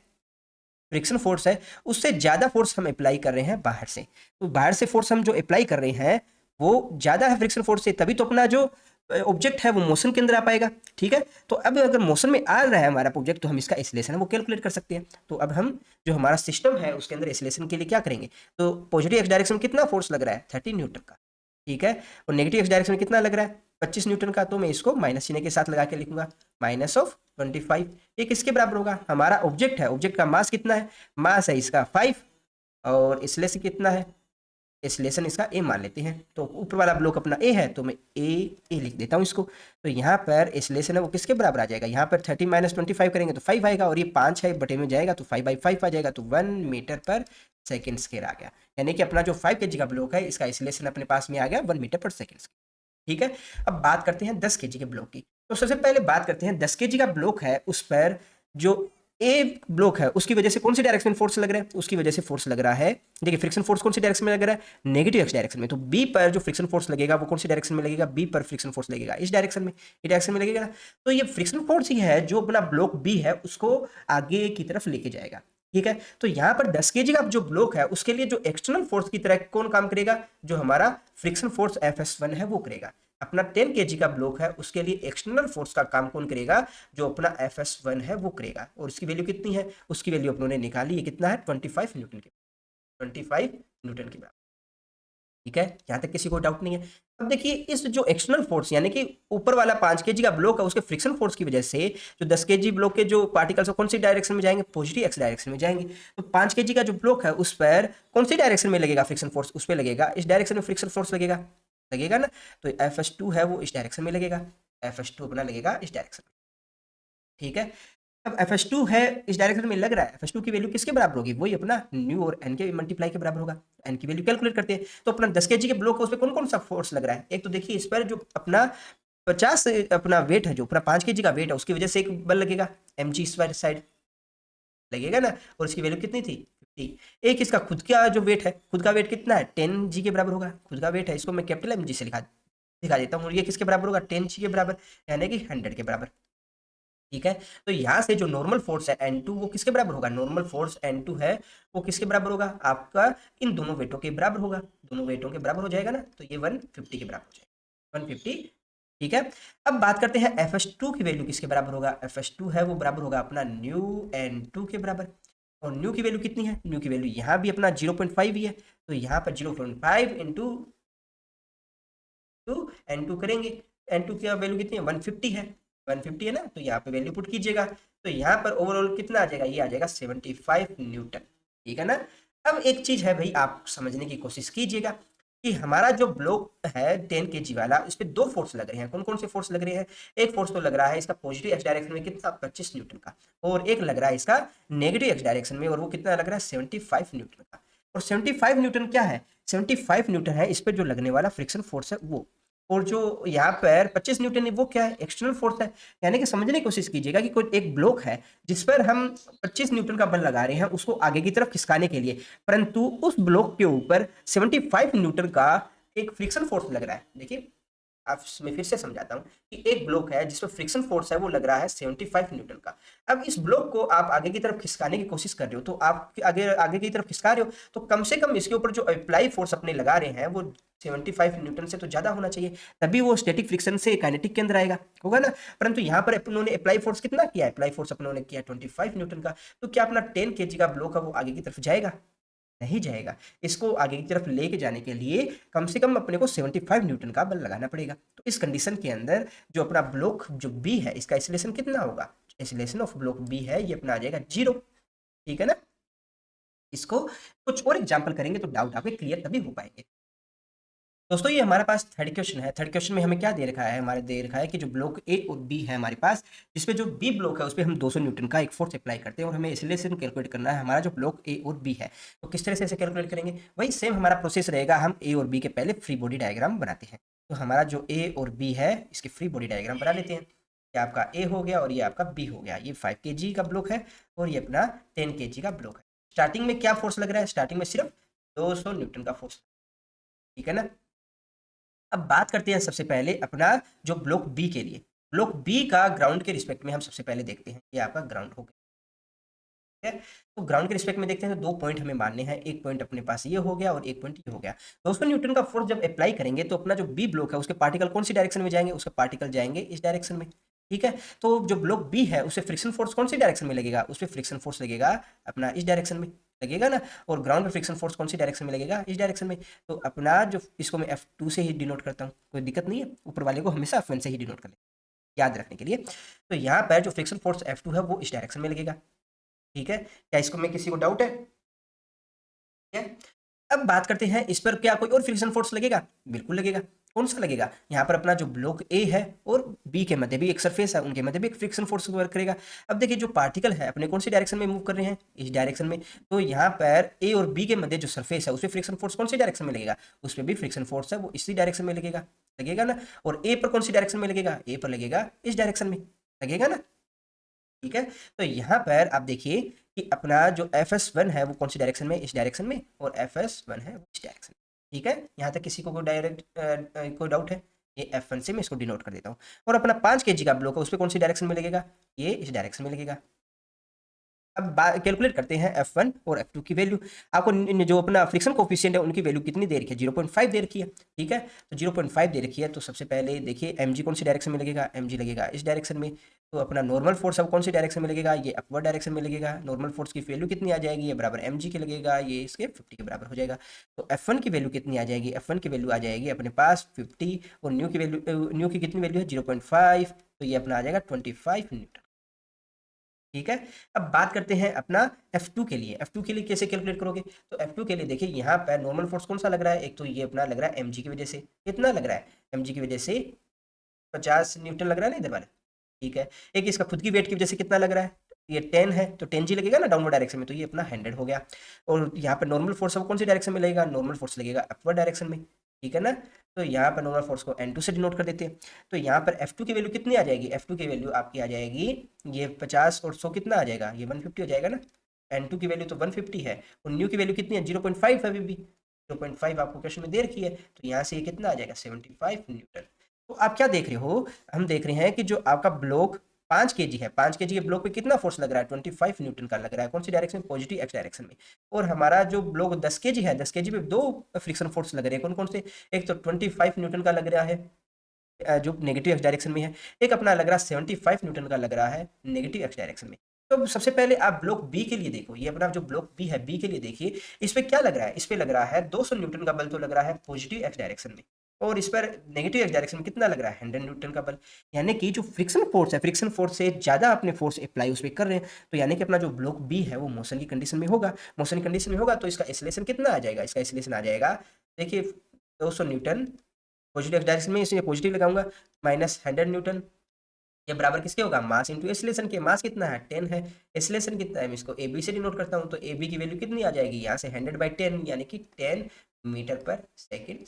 उससे ज्यादा फोर्स हम अप्लाई कर रहे हैं बाहर से। तो बाहर से फोर्स हम जो अप्लाई कर रहे हैं वो ज्यादा है फ्रिक्शन फोर्स से, तभी तो अपना जो ऑब्जेक्ट है वो मोशन के अंदर आ पाएगा, ठीक है। तो अब अगर मोशन में आ रहा है हमारा ऑब्जेक्ट, तो हम इसका एक्सीलरेशन है वो कैलकुलेट कर सकते हैं। तो अब हम जो हमारा सिस्टम है उसके अंदर एक्सीलरेशन के लिए क्या करेंगे, तो पॉजिटिव एक्स डायरेक्शन में कितना फोर्स लग रहा है, 30 न्यूटन का, ठीक है। और नेगेटिव एक्स डायरेक्शन में कितना लग रहा है, 25 न्यूटन का। तो मैं इसको माइनस चिन्ह के साथ लगा के लिखूंगा, माइनस ऑफ 25। ये किसके बराबर होगा, हमारा ऑब्जेक्ट है, ऑब्जेक्ट का मास कितना है, मास है इसका 5, और एक्सीलरेशन कितना है, एक्सीलरेशन इसका ए मान लेते हैं। तो ऊपर वाला ब्लॉक अपना ए है, तो मैं ए लिख देता हूँ इसको। तो यहाँ पर एक्सीलरेशन है वो किसके बराबर आ जाएगा, यहाँ पर 30 माइनस 25 करेंगे तो 5 आएगा, और ये 5 है बटे में जाएगा तो 5/5 आ जाएगा, तो 1 मीटर पर सेकेंड स्क्वायर आ गया। यानी कि अपना जो 5 kg का ब्लॉक है इसका एक्सीलरेशन अपने पास में आ गया 1 मीटर पर सेकेंड, ठीक है। अब बात करते हैं 10 kg के ब्लॉक की। तो सबसे पहले बात करते हैं 10 kg का ब्लॉक है, उस पर जो ए ब्लॉक है उसकी वजह से कौन सी डायरेक्शन में फोर्स लग रहा है, उसकी वजह से फोर्स लग रहा है, देखिए फ्रिक्शन फोर्स कौन सी डायरेक्शन में लग रहा है, नेगेटिव एक्स डायरेक्शन में। तो बी पर जो फ्रिक्शन फोर्स लगेगा वो कौन सी डायरेक्शन में लगेगा, बी पर फ्रिक्शन फोर्स लगेगा इस डायरेक्शन में, इस डायरेक्शन में लगेगा ना। तो ये फ्रिक्शन फोर्स ही है जो अपना ब्लॉक बी है उसको आगे की तरफ लेके जाएगा, ठीक है। तो यहाँ पर 10 kg का जो ब्लॉक है उसके लिए जो एक्सटर्नल फोर्स की तरह कौन काम करेगा, जो हमारा फ्रिक्शन फोर्स Fs1 है वो करेगा। अपना 10 kg का ब्लॉक है उसके लिए एक्सटर्नल फोर्स का काम कौन करेगा, जो अपना Fs1 है वो करेगा। और इसकी वैल्यू कितनी है, उसकी वैल्यू अपनों ने निकाली, ये कितना है 25 न्यूटन के, 25 न्यूटन के बराबर, ठीक है। यहां तक किसी को डाउट नहीं है। अब देखिए इस जो एक्सटर्नल फोर्स यानी कि ऊपर वाला 5 kg का ब्लॉक है उसके फ्रिक्शन फोर्स की वजह से जो 10 kg ब्लॉक के जो पार्टिकल्स है कौन सी डायरेक्शन में जाएंगे, पॉजिटिव एक्स डायरेक्शन में जाएंगे। तो 5 kg का जो ब्लॉक है उस पर कौन सी डायरेक्शन में लगेगा फ्रिक्शन फोर्स, उस पर लगेगा, इस डायरेक्शन में फ्रिक्शन फोर्स लगेगा, लगेगा ना। तो Fs2 है वो इस डायरेक्शन में लगेगा, Fs2 अपना लगेगा इस डायरेक्शन में, ठीक है। अब Fs2 है इस डायरेक्शन में लग रहा है, Fs2 की वैल्यू किसके बराबर होगी, वही अपना न्यू और n के मल्टीप्लाई के बराबर होगा। n की वैल्यू कैलकुलेट करते हैं। तो अपना 10 kg के ब्लॉक है उस पर कौन कौन सा फोर्स लग रहा है, एक तो देखिए इस पर जो अपना 50 अपना वेट है, जो अपना 5 kg का वेट है उसकी वजह से एक बल लगेगा mg इस वाली साइड लगेगा ना, और इसकी वैल्यू कितनी थी 50। एक इसका खुद का जो वेट है, खुद का वेट कितना है 10g के बराबर होगा, खुद का वेट है, इसको मैं कैपिटल mg से दिखा देता हूँ। ये किसके बराबर होगा 10g के बराबर, यानी कि 100 के बराबर, ठीक है। तो यहाँ से जो नॉर्मल फोर्स है N2 वो किसके बराबर होगा, नॉर्मल फोर्स N2 है वो किसके बराबर होगा, आपका इन दोनों वेटों के बराबर होगा, दोनों वेटों के बराबर हो जाएगा ना। तो ये 150 के बराबर हो जाएगा, 150, ठीक है। अब बात करते हैं Fs2 की वैल्यू किसके बराबर होगा, Fs2 है वो बराबर होगा अपना न्यू N2 के बराबर। और न्यू की वैल्यू कितनी है, न्यू की वैल्यू यहाँ भी अपना 0.5 ही है, तो यहाँ पर 0.5 इंटू N2 करेंगे, N2 की वैल्यू कितनी है 150 है, 150 है ना। तो यहाँ पे वैल्यू पुट कीजिएगा, तो यहाँ पर ओवरऑल कितना आ जाएगा, ये आ जाएगा 75 न्यूटन, ठीक है ना। अब एक चीज है भाई, आप समझने की कोशिश कीजिएगा कि हमारा जो ब्लॉक है 10 kg वाला, इस पे दो फोर्स लग रहे हैं। कौन कौन से फोर्स लग रहे हैं, एक फोर्स तो लग रहा है इसका पॉजिटिव एक्स डायरेक्शन में कितना 25 न्यूटन का, और एक लग रहा है इसका नेगेटिव एक्स डायरेक्शन में, और वो कितना लग रहा है 75 न्यूटन का। और 75 न्यूटन क्या है, 75 न्यूटन है इस पे जो लगने वाला फ्रिक्शन फोर्स है वो, और जो यहाँ पर 25 न्यूटन है वो क्या है, एक्सटर्नल फोर्स है। यानी कि समझने की कोशिश कीजिएगा कि कोई एक ब्लॉक है जिस पर हम 25 न्यूटन का बल लगा रहे हैं उसको आगे की तरफ खिसकाने के लिए, परंतु उस ब्लॉक के ऊपर 75 न्यूटन का एक फ्रिक्शन फोर्स लग रहा है। देखिए आप मैं फिर से समझाता हूँ कि एक ब्लॉक है जिसमें फ्रिक्शन फोर्स है वो लग रहा है 75 न्यूटन का। अब इस ब्लॉक को आप आगे की तरफ खिसकाने की कोशिश कर रहे हो, तो आप आगे आगे की तरफ खिसका रहे हो, तो कम से कम इसके ऊपर जो अप्लाई फोर्स अपने लगा रहे हैं वो 75 न्यूटन से तो ज्यादा होना चाहिए, तभी वो स्टैटिक फ्रिक्शन से काइनेटिक के अंदर आएगा, होगा ना। परंतु यहाँ पर उन्होंने अप्लाई फोर्स कितना किया, अप्लाई फोर्स अपनों ने किया 25 न्यूटन का। तो क्या अपना 10 kg का ब्लॉक है वो आगे की तरफ जाएगा, नहीं जाएगा। इसको आगे की तरफ लेके जाने के लिए कम से कम अपने को 75 न्यूटन का बल लगाना पड़ेगा। तो इस कंडीशन के अंदर जो अपना ब्लॉक जो बी है इसका एक्सीलरेशन कितना होगा, एक्सीलरेशन ऑफ ब्लॉक बी है ये अपना आ जाएगा 0, ठीक है ना। इसको कुछ और एग्जांपल करेंगे तो डाउट आपके क्लियर तभी हो पाएंगे। दोस्तों ये हमारे पास थर्ड क्वेश्चन है। थर्ड क्वेश्चन में हमें क्या दे रखा है, हमारे दे रखा है कि जो ब्लॉक ए और बी है हमारे पास, जिसपे जो बी ब्लॉक है उस पर हम 200 न्यूटन का एक फोर्स अप्लाई करते हैं और हमें एक्सीलरेशन कैलकुलेट करना है हमारा जो ब्लॉक ए और बी है। तो किस तरह से इसे कैलकुलेट करेंगे, वही सेम हमारा प्रोसेस रहेगा। हम ए और बी के पहले फ्री बॉडी डायग्राम बनाते हैं। तो हमारा जो ए और बी है इसके फ्री बॉडी डायग्राम बना लेते हैं। ये आपका ए हो गया और ये आपका बी हो गया। ये 5 kg का ब्लॉक है और ये अपना 10 kg का ब्लॉक है। स्टार्टिंग में क्या फोर्स लग रहा है, स्टार्टिंग में सिर्फ 200 न्यूटन का फोर्स, ठीक है ना। अब बात करते हैं सबसे पहले अपना जो ब्लॉक बी के लिए। ब्लॉक बी का ग्राउंड के रिस्पेक्ट में हम सबसे पहले देखते हैं, ये आपका ग्राउंड हो गया, ठीक है। तो ग्राउंड के रिस्पेक्ट में देखते हैं तो 2 पॉइंट हमें मानने हैं। एक पॉइंट अपने पास ये हो गया और एक पॉइंट ये हो गया। 200 न्यूटन का फोर्स जब अप्लाई करेंगे तो अपना जो बी ब्लॉक है उसके पार्टिकल कौन सी डायरेक्शन में जाएंगे, उसके पार्टिकल जाएंगे इस डायरेक्शन में, ठीक है। तो जो ब्लॉक बी है उसे फ्रिक्शन फोर्स कौन सी डायरेक्शन में लगेगा, उस पर फ्रिक्शन फोर्स लगेगा अपना इस डायरेक्शन में लगेगा ना। और ग्राउंड पे फ्रिक्शन फोर्स कौन सी डायरेक्शन में लगेगा, इस डायरेक्शन में। तो अपना जो इसको मैं F2 से ही डिनोट करता हूँ, कोई दिक्कत नहीं है, ऊपर वाले को हमेशा F1 से ही डिनोट कर ले, याद रखने के लिए। तो यहाँ पर जो फ्रिक्शन फोर्स F2 है वो इस डायरेक्शन में लगेगा, ठीक है। क्या इसको में किसी को डाउट है, ठीक है। अब बात करते हैं इस पर क्या कोई और फ्रिक्शन फोर्स लगेगा, बिल्कुल लगेगा। कौन सा लगेगा, यहाँ पर अपना जो ब्लॉक ए है और बी के मध्य भी एक सरफेस है, उनके मध्य भी एक फ्रिक्शन फोर्स वर्क करेगा। अब देखिए जो पार्टिकल है अपने कौन सी डायरेक्शन में मूव कर रहे हैं, इस डायरेक्शन में। तो यहाँ पर ए और बी के मध्य जो सरफेस है उस पर फ्रिक्शन फोर्स कौन सी डायरेक्शन में लगेगा, उस पर भी फ्रिक्शन फोर्स है वो इसी डायरेक्शन में लगेगा, लगेगा ना। और ए पर कौन सी डायरेक्शन में लगेगा, ए पर लगेगा इस डायरेक्शन में, लगेगा ना, ठीक है। तो यहाँ पर आप देखिए कि अपना जो FS1 है वो कौन सी डायरेक्शन में, इस डायरेक्शन में, और FS1 है वो इस डायरेक्शन में, ठीक है। यहाँ तक किसी को डायरेक्ट कोई डाउट है, ये F1 से मैं इसको डिनोट कर देता हूँ। और अपना 5 kg का ब्लॉक है उस पर कौन सी डायरेक्शन में लगेगा, ये इस डायरेक्शन में लगेगा। अब कैलकुलेट करते हैं F1 और F2 की वैल्यू। आपको जो अपना फ्रिक्शन कोफिशिएंट है उनकी वैल्यू कितनी दे रखी है, 0.5 दे रखी है, ठीक है। तो 0.5 दे रखी है तो सबसे पहले देखिए mg कौन सी डायरेक्शन में लगेगा, mg लगेगा इस डायरेक्शन में। तो अपना नॉर्मल फोर्स अब कौन सी डायरेक्शन में लगेगा, ये अपवर्ड डायरेक्शन में लगेगा। नॉर्मल फोर्स की वैल्यू कितनी आ जाएगी, ये बराबर mg के लगेगा, ये इसके 50 के बराबर हो जाएगा। तो F1 की वैल्यू कितनी आ जाएगी, F1 की वैल्यू आ जाएगी अपने पास 50 और न्यू की वैल्यू, न्यू की कितनी वैल्यू है 0.5, तो ये अपना आ जाएगा 25 न्यूटन, ठीक है। अब बात करते हैं अपना F2 के लिए। F2 के लिए कैसे कैलकुलेट करोगे, तो F2 के लिए देखिए यहाँ पर नॉर्मल फोर्स कौन सा लग रहा है, एक तो ये अपना लग रहा है mg की वजह से, कितना लग रहा है mg की वजह से 50 न्यूटन लग रहा है ना इधर वाले, ठीक है। एक इसका खुद की वेट की वजह से कितना लग रहा है, ये 10 है तो 10g लगेगा ना डाउनवर्ड डायरेक्शन में, तो ये अपना 100 हो गया। और यहाँ पर नॉर्मल फोर्स अब कौन सी डायरेक्शन में लगेगा, नॉर्मल फोर्स लगेगा अपवर्ड डायरेक्शन में, ठीक है ना। तो यहाँ पर नॉर्मल फोर्स को N2 से डिनोट कर देते हैं। तो यहाँ पर F2 की वैल्यू कितनी आ जाएगी, F2 की वैल्यू आपकी आ जाएगी ये 50 और 100 कितना आ जाएगा, ये 150 हो जाएगा ना। N2 की वैल्यू तो 150 है और न्यू की वैल्यू कितनी है 0.5 है, अभी भी 0.5 आपको क्वेश्चन में दे रखी है। तो यहाँ से ये कितना आ जाएगा 75 न्यूटन। तो आप क्या देख रहे हो, हम देख रहे हैं कि जो आपका ब्लॉक 5 kg है, 5 kg के ब्लॉक पे कितना फोर्स लग रहा है 25 न्यूटन का लग रहा है, कौन सी डायरेक्शन में, पॉजिटिव एक्स डायरेक्शन में। और हमारा जो ब्लॉक 10 kg है, 10 kg पे दो फ्रिक्शन फोर्स लग रहे हैं, कौन कौन से, एक तो 25 न्यूटन का लग रहा है जो नेगेटिव एक्स डायरेक्शन में है, एक अपना लग रहा है 75 न्यूटन का लग रहा है नेगेटिव एक्स डायरेक्शन में। तो सबसे पहले आप ब्लॉक बी के लिए देखो, ये अपना जो ब्लॉक बी है, बी के लिए देखिए इस पे क्या लग रहा है, इस पे लग रहा है 200 न्यूटन का बल तो लग रहा है पॉजिटिव एक्स डायरेक्शन में, और इस पर नेगेटिव एक्स डायरेक्शन में कितना लग रहा है 100 न्यूटन का बल। यानी कि जो फ्रिक्शन फोर्स है, फ्रिक्शन फोर्स से ज्यादा अपने फोर्स अप्लाई उस पर कर रहे हैं। तो यानी कि अपना जो ब्लॉक बी है वो मोशन की कंडीशन में होगा, मोशन की कंडीशन में होगा तो इसका एक्सीलरेशन कितना आ जाएगा, इसका एक्सीलरेशन आ जाएगा देखिए 200 न्यूटन पॉजिटिव एक्स डायरेक्शन में, इसमें पॉजिटिव लगाऊंगा माइनस 100 न्यूटन, ये बराबर किसके होगा, मास इंटू एक्सीलरेशन के। मास कितना है 10 है, एक्सीलरेशन कितना है, मैं इसको ए बी से डिनोट करता हूँ। तो ए बी की वैल्यू कितनी आ जाएगी यहाँ से 100/10 यानी कि 10 मीटर पर सेकेंड।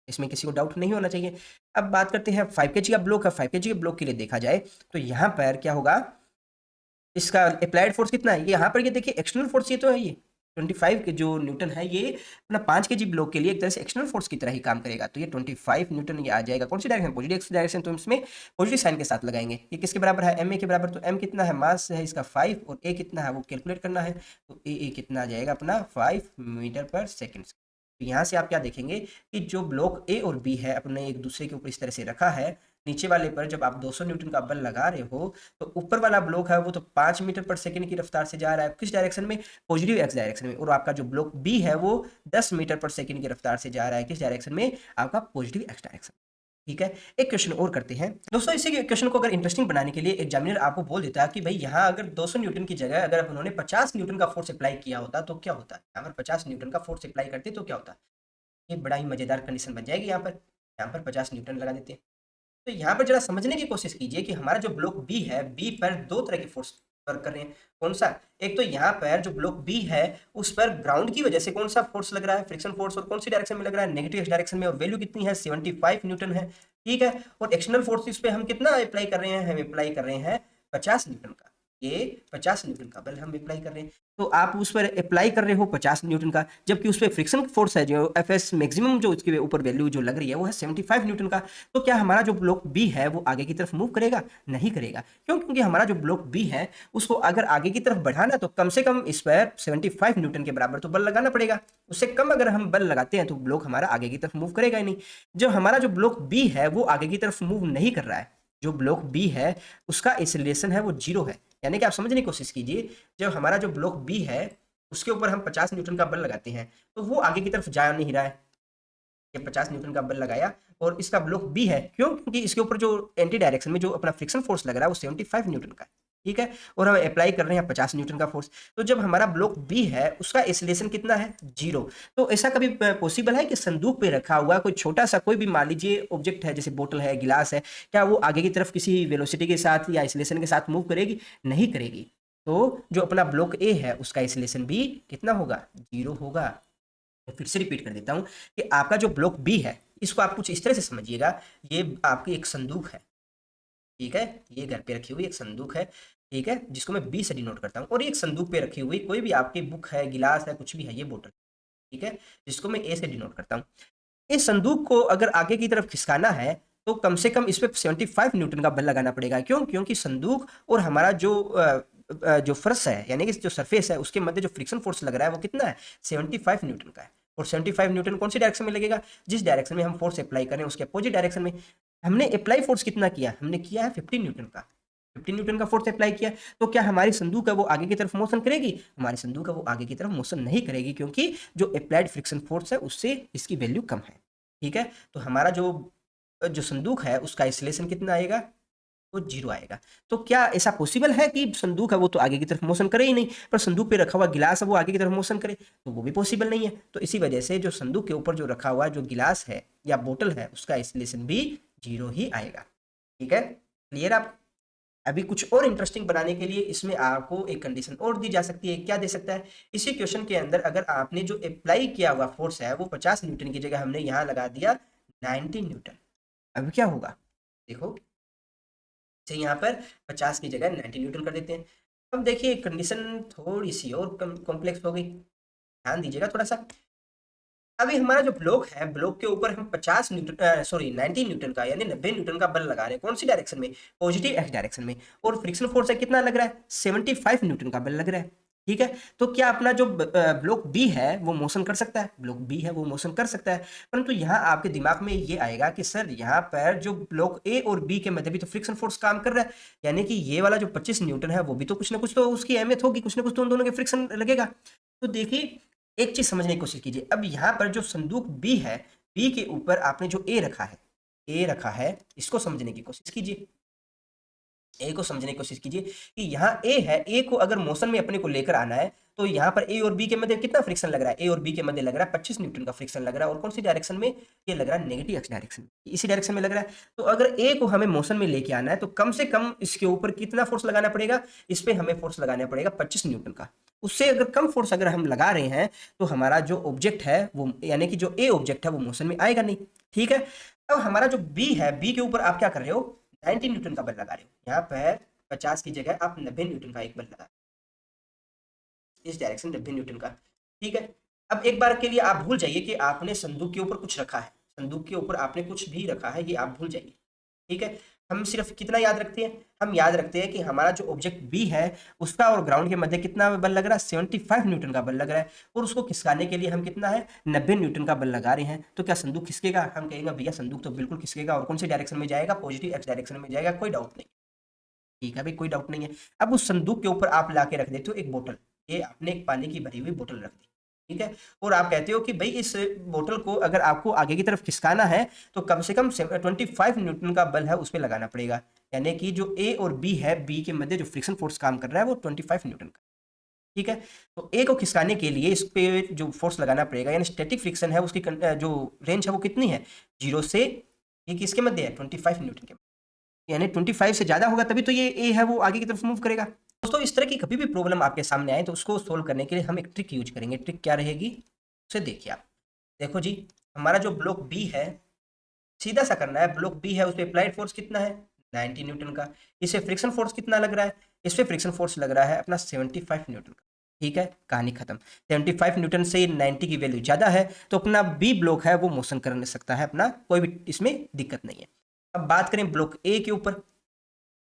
इसमें किसी को डाउट नहीं होना चाहिए। अब बात करते हैं 5 kg का ब्लॉक है। 5 kg के ब्लॉक के लिए देखा जाए तो यहाँ पर क्या होगा, इसका अप्लाइड फोर्स कितना है, ये यहाँ पर ये देखिए एक्सटर्नल फोर्स, ये तो है ये 25 के जो न्यूटन है, ये अपना 5 kg ब्लॉक के लिए एक तरह से एक्सटर्नल फोर्स की तरह ही काम करेगा। तो ये 25 न्यूटन ये आ जाएगा कौन सी डायरेक्शन, पॉजिटिव एक्स डायरेक्शन। तो इसमें पॉजिटिव साइन के साथ लगाएंगे। ये किसके बराबर है, एम ए के बराबर। तो एम कितना है, मास है इसका 5 और ए कितना है वो कैलकुलेट करना है। तो ए कितना आ जाएगा अपना 5 मीटर पर सेकेंड। तो यहाँ से आप क्या देखेंगे कि जो ब्लॉक ए और बी है अपने एक दूसरे के ऊपर इस तरह से रखा है, नीचे वाले पर जब आप 200 न्यूटन का बल लगा रहे हो तो ऊपर वाला ब्लॉक है वो तो 5 मीटर पर सेकंड की रफ्तार से जा रहा है, किस डायरेक्शन में, पॉजिटिव एक्स डायरेक्शन में। और आपका जो ब्लॉक बी है वो 10 मीटर पर सेकंड की रफ्तार से जा रहा है, किस डायरेक्शन में, आपका पॉजिटिव एक्स डायरेक्शन। ठीक है, एक क्वेश्चन और करते हैं दोस्तों। इसी क्वेश्चन को अगर इंटरेस्टिंग बनाने के लिए एग्जामिनर आपको बोल देता है कि भाई यहाँ अगर 200 न्यूटन की जगह अगर उन्होंने 50 न्यूटन का फोर्स अप्लाई किया होता तो क्या होता है, अगर 50 न्यूटन का फोर्स अप्लाई करते तो क्या होता है। ये बड़ा ही मज़ेदार कंडीशन बन जाएगी यहाँ पर 50 न्यूटन लगा देते हैं। तो यहाँ पर ज़रा समझने की कोशिश कीजिए कि हमारा जो ब्लॉक बी है, बी पर 2 तरह के फोर्स वर्क कर रहे हैं। कौन-सा? एक तो यहाँ पर जो ब्लॉक बी है, उस पर ग्राउंड की वजह से कौन-सा फोर्स लग रहा है? Friction force. और कौन-सी डायरेक्शन में लग रहा है? नेगेटिव डायरेक्शन में। और वैल्यू कितनी है? 75 न्यूटन है, ठीक है? और एक्सटर्नल फोर्स इस पे हम कितना अप्लाई कर रहे हैं? हम अप्लाई कर रहे हैं 50 न्यूटन का। ये 50 न्यूटन का बल हम अप्लाई कर रहे हैं। तो आप उस पर अप्लाई कर रहे हो 50 न्यूटन का, जबकि उस पे फ्रिक्शन फोर्स है जो एफएस मैक्सिमम जो उसके ऊपर वैल्यू जो लग रही है वो है 75 न्यूटन का। तो क्या हमारा जो ब्लॉक बी है वो आगे की तरफ मूव करेगा? नहीं करेगा। क्यों? क्योंकि हमारा जो ब्लॉक बी है उसको अगर आगे की तरफ बढ़ाना तो कम से कम इस पर 75 न्यूटन के बराबर तो बल लगाना पड़ेगा। उससे कम अगर हम बल लगाते हैं तो ब्लॉक हमारा आगे की तरफ मूव करेगा ही नहीं। जो हमारा जो ब्लॉक बी है वो आगे की तरफ मूव नहीं कर रहा है। जो ब्लॉक बी है उसका एक्सीलरेशन है वो 0 है। यानी कि आप समझने की कोशिश कीजिए, जब हमारा जो ब्लॉक बी है उसके ऊपर हम 50 न्यूटन का बल लगाते हैं तो वो आगे की तरफ जा नहीं रहा है। ये 50 न्यूटन का बल लगाया और इसका ब्लॉक बी है। क्यों? क्योंकि इसके ऊपर जो एंटी डायरेक्शन में जो अपना फ्रिक्शन फोर्स लग रहा है वो 75 न्यूटन का है, ठीक है? और हम अप्लाई कर रहे हैं 50 न्यूटन का फोर्स। तो जब हमारा ब्लॉक बी है उसका एक्सीलरेशन कितना है? 0। तो ऐसा कभी पॉसिबल है कि संदूक पे रखा हुआ कोई छोटा सा कोई भी मान लीजिए ऑब्जेक्ट है, जैसे बोतल है, गिलास है, क्या वो आगे की तरफ किसी वेलोसिटी के साथ या एक्सीलरेशन के साथ मूव करेगी? नहीं करेगी। तो जो अपना ब्लॉक ए है उसका एक्सीलरेशन भी कितना होगा? 0 होगा। मैं फिर से रिपीट कर देता हूँ कि आपका जो ब्लॉक बी है इसको आप कुछ इस तरह से समझिएगा। ये आपकी एक संदूक है, ठीक है? ये घर पे रखी हुई एक संदूक है, ठीक है? जिसको मैं बी से डिनोट करता हूँ। और ये एक संदूक पे रखी हुई कोई भी आपकी बुक है, गिलास है, कुछ भी है, ये बोतल, ठीक है? जिसको मैं ए से डिनोट करता हूँ। इस संदूक को अगर आगे की तरफ खिसकाना है तो कम से कम इस पे 75 न्यूटन का बल लगाना पड़ेगा। क्यों? क्योंकि संदूक और हमारा जो फर्श है, यानी कि जो सरफेस है, उसके मध्य जो फ्रिक्शन फोर्स लग रहा है वो कितना है? 75 न्यूटन का है। और 75 न्यूटन कौन सी डायरेक्शन में लगेगा? जिस डायरेक्शन में हम फोर्स अप्लाई करें उसके अपोजिट डायरेक्शन में। हमने अप्लाई फोर्स कितना किया? हमने किया है 15 न्यूटन का। 15 न्यूटन का फोर्स अप्लाई किया। तो क्या हमारी संदूक है वो आगे की तरफ मोशन करेगी? हमारी संदूक है वो आगे की तरफ मोशन नहीं करेगी, क्योंकि जो अप्लाइड फ्रिक्शन फोर्स है उससे इसकी वैल्यू कम है, ठीक है? तो हमारा जो जो संदूक है उसका एक्सीलरेशन कितना आएगा? वो 0 आएगा। तो क्या ऐसा पॉसिबल है कि संदूक है वो तो आगे की तरफ मोशन करे ही नहीं, पर संदूक पे रखा हुआ गिलास है वो आगे की तरफ मोशन करे? तो वो भी पॉसिबल नहीं है। तो इसी वजह से जो संदूक के ऊपर जो रखा हुआ जो गिलास है या बोतल है उसका एक्सीलरेशन भी 0 ही आएगा, ठीक है? क्लियर आप? अभी कुछ और इंटरेस्टिंग बनाने के लिए इसमें आपको एक कंडीशन और दी जा सकती है। क्या दे सकता है? इसी क्वेश्चन के अंदर अगर आपने जो अप्लाई किया हुआ फोर्स है वो 50 न्यूटन की जगह हमने यहाँ लगा दिया 90 न्यूटन। अब क्या होगा? देखो, जैसे यहाँ पर 50 की जगह 90 न्यूटन कर देते हैं। अब देखिए कंडीशन थोड़ी सी और कॉम्प्लेक्स हो गई, ध्यान दीजिएगा थोड़ा सा। अभी हमारा जो ब्लॉक है, ब्लॉक के ऊपर हम 50 न्यूटन सॉरी 90 न्यूटन का यानी 90 न्यूटन का बल लगा रहे हैं। कौन सी डायरेक्शन में? पॉजिटिव एक्स डायरेक्शन में। और फ्रिक्शन फोर्स है कितना लग रहा है? 75 न्यूटन का बल लग रहा है, ठीक है? तो क्या अपना जो ब्लॉक बी है वो मोशन कर सकता है? ब्लॉक बी है वो मोशन कर सकता है, परंतु यहाँ आपके दिमाग में ये आएगा कि सर यहाँ पर जो ब्लॉक ए और बी के मध्य भी तो फ्रिक्शन फोर्स काम कर रहा है, यानी कि ये वाला जो 25 न्यूटन है वो भी तो कुछ ना कुछ तो उसकी अहमियत होगी, कुछ ना कुछ तो उन दोनों के फ्रिक्शन लगेगा। तो देखिए, एक चीज समझने की कोशिश कीजिए। अब यहाँ पर जो संदूक बी है, बी के ऊपर आपने जो ए रखा है, ए रखा है, इसको समझने की कोशिश कीजिए। ए को समझने की कोशिश कीजिए कि यहाँ ए है, ए को अगर मोशन में अपने को लेकर आना है तो यहाँ पर ए और बी के मध्य कितना फ्रिक्शन लग रहा है? ए और बी के मध्य लग रहा है 25 न्यूटन का फ्रिक्शन लग रहा है। और कौन सी डायरेक्शन में? ये लग रहा है नेगेटिव एक्स डायरेक्शन में, इसी डायरेक्शन में लग रहा है। तो अगर ए को हमें मोशन में लेके आना है तो कम से कम इसके ऊपर कितना फोर्स लगाना पड़ेगा? इस पे हमें फोर्स लगाना पड़ेगा 25 न्यूटन का। उससे अगर कम फोर्स अगर हम लगा रहे हैं तो हमारा जो ऑब्जेक्ट है वो, यानी कि जो ए ऑब्जेक्ट है वो मोशन में आएगा नहीं, ठीक है? अब हमारा जो बी है, बी के ऊपर आप क्या कर रहे हो? 90 न्यूटन का बल लगा रहे हो। यहाँ पर 50 की जगह आप 90 न्यूटन का एक बल लगा, इस डायरेक्शन 90 न्यूटन का, ठीक है? अब एक बार के लिए आप भूल जाइए कि आपने संदूक के ऊपर कुछ रखा है, संदूक के ऊपर आपने कुछ भी रखा है, ये आप भूल जाइए, ठीक है? हम सिर्फ कितना याद रखते हैं? हम याद रखते हैं कि हमारा जो ऑब्जेक्ट बी है उसका और ग्राउंड के मध्य कितना बल लग रहा है? 75 न्यूटन का बल लग रहा है। और उसको खिसकाने के लिए हम कितना है? 90 न्यूटन का बल लगा रहे हैं। तो क्या संदूक खिसकेगा? हम कहेंगे भैया संदूक तो बिल्कुल खिसकेगा। और कौन सी डायरेक्शन में जाएगा? पॉजिटिव एक्स डायरेक्शन में जाएगा, कोई डाउट नहीं, ठीक है भाई, कोई डाउट नहीं है। अब उस संदूक के ऊपर आप लाके रख देते हो एक बोतल, ये आपने एक पानी की भरी हुई बोतल रख दी, ठीक है? और आप कहते हो कि भाई इस बोतल को अगर आपको आगे की तरफ खिसकाना है तो कम से कम 25 न्यूटन का बल है उस पर लगाना पड़ेगा। यानी कि जो ए और बी है, बी के मध्य जो फ्रिक्शन फोर्स काम कर रहा है वो 25 न्यूटन का। ठीक है। तो ए को खिसकाने के लिए इस पे जो फोर्स लगाना पड़ेगा, यानी स्टैटिक फ्रिक्शन है उसकी जो रेंज है वो कितनी है, 0 से ये किसके मध्य है, 25 न्यूटन के, यानी 25 से ज़्यादा होगा तभी तो ये ए है वो आगे की तरफ मूव करेगा। दोस्तों इस तरह की कभी भी प्रॉब्लम आपके सामने आए तो उसको सोल्व करने के लिए हम एक ट्रिक यूज करेंगे। ट्रिक क्या रहेगी उसे देखिए आप। देखो जी, हमारा जो ब्लॉक बी है, सीधा सा करना है, ब्लॉक बी है उस पर अप्लाइड फोर्स कितना है, 90 न्यूटन का। इसे फ्रिक्शन फोर्स कितना लग रहा है, इस पे फ्रिक्शन फोर्स लग रहा है अपना 75 न्यूटन का। ठीक है, कहानी खत्म। 75 न्यूटन से 90 की वैल्यू ज़्यादा है तो अपना बी ब्लॉक है वो मोशन कर सकता है अपना, कोई भी इसमें दिक्कत नहीं है। अब बात करें ब्लॉक ए के ऊपर।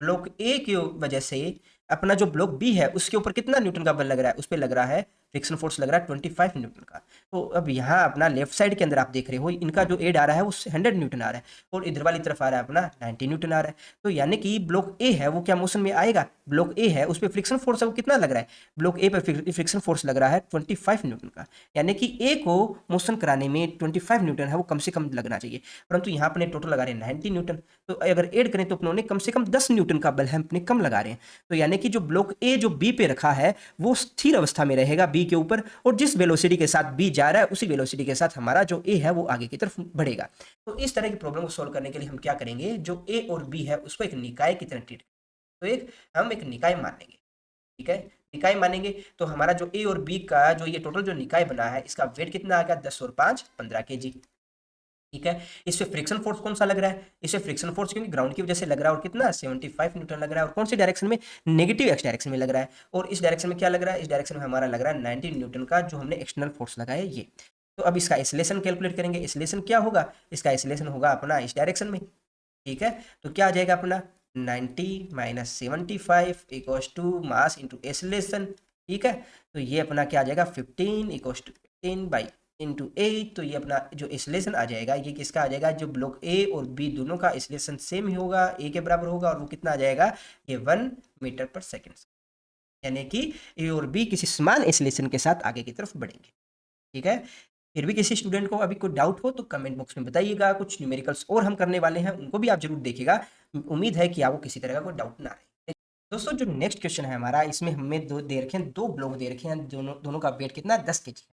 ब्लॉक ए की वजह से अपना जो ब्लॉक बी है उसके ऊपर कितना न्यूटन का बल लग रहा है, उस पर लग रहा है फ्रिक्शन फोर्स लग रहा है 25 न्यूटन का। तो अब यहाँ अपना लेफ्ट साइड के अंदर आप देख रहे हो इनका जो एड आ रहा है वो 100 न्यूटन आ रहा है और इधर वाली तरफ आ रहा है अपना 90 न्यूटन आ रहा है। तो यानी कि ब्लॉक ए है वो क्या मोशन में आएगा, ब्लॉक ए है उस पर फ्रिक्शन फोर्स है वो कितना लग रहा है, ब्लॉक ए पर फ्रिक्शन फोर्स लग रहा है 25 न्यूटन का। यानी कि ए को मोशन कराने में 25 न्यूटन है वो कम से कम लगना चाहिए, परंतु यहाँ अपने टोटल लगा रहे हैं 90 न्यूटन। तो अगर ऐड करें तो अपने कम से कम 10 न्यूटन का बल हम अपने कम लगा रहे हैं। तो यानी कि जो ब्लॉक ए जो बी पे रखा है वो स्थिर अवस्था में रहेगा बी के ऊपर, और जिस वेलोसिटी के साथ बी जा रहा है उसी वेलोसिटी के साथ हमारा जो ए है वो आगे की तरफ बढ़ेगा। तो इस तरह की प्रॉब्लम को सॉल्व करने के लिए हम क्या करेंगे, जो ए और बी है उसको एक निकाय की तरह ट्रीट, तो हम एक निकाय मानेंगे। ठीक है, निकाय मानेंगे तो हमारा जो ए और बी का जो ये टोटल जो निकाय बना है इसका वेट कितना आ गया, 10 और 5 15 केजी। ठीक है, इससे फ्रिक्शन फोर्स कौन सा लग रहा है, इससे फ्रिक्शन फोर्स क्योंकि ग्राउंड की वजह से लग रहा है और कितना 75 न्यूटन लग रहा है, और कौन सी डायरेक्शन में, नेगेटिव एक्स डायरेक्शन में लग रहा है। और इस डायरेक्शन में क्या लग रहा है, इस डायरेक्शन में हमारा लग रहा है 90 न्यूटन का जो हमने एक्सटर्नल फोर्स लगाया ये। तो अब इसका एक्सेलरेशन कैलकुलेट करेंगे, एक्सेलरेशन क्या होगा, इसका एक्सेलरेशन होगा अपना इस डायरेक्शन में। ठीक है, तो क्या आ जाएगा अपना 90 minus 75 equals to mass into acceleration. ठीक है, तो ये अपना क्या आ जाएगा 15 इक्वल्स टू 15 बाई इंटू 8। तो ये अपना जो एक्सेलरेशन आ जाएगा ये किसका आ जाएगा, जो ब्लॉक ए और बी दोनों का एक्सेलरेशन सेम ही होगा, ए के बराबर होगा, और वो कितना आ जाएगा, ये 1 मीटर पर सेकेंड। यानी कि ए और बी किसी समान एक्सेलरेशन के साथ आगे की तरफ बढ़ेंगे। ठीक है, फिर भी किसी स्टूडेंट को अभी कोई डाउट हो तो कमेंट बॉक्स में बताइएगा। कुछ न्यूमेरिकल्स और हम करने वाले हैं उनको भी आप जरूर देखिएगा, उम्मीद है कि आपको किसी तरह का कोई डाउट ना रहे। दोस्तों जो नेक्स्ट क्वेश्चन है हमारा, इसमें हमें दो दे रखे हैं, दो ब्लॉक दे रखे हैं, दोनों का वेट कितना 10 केजी है।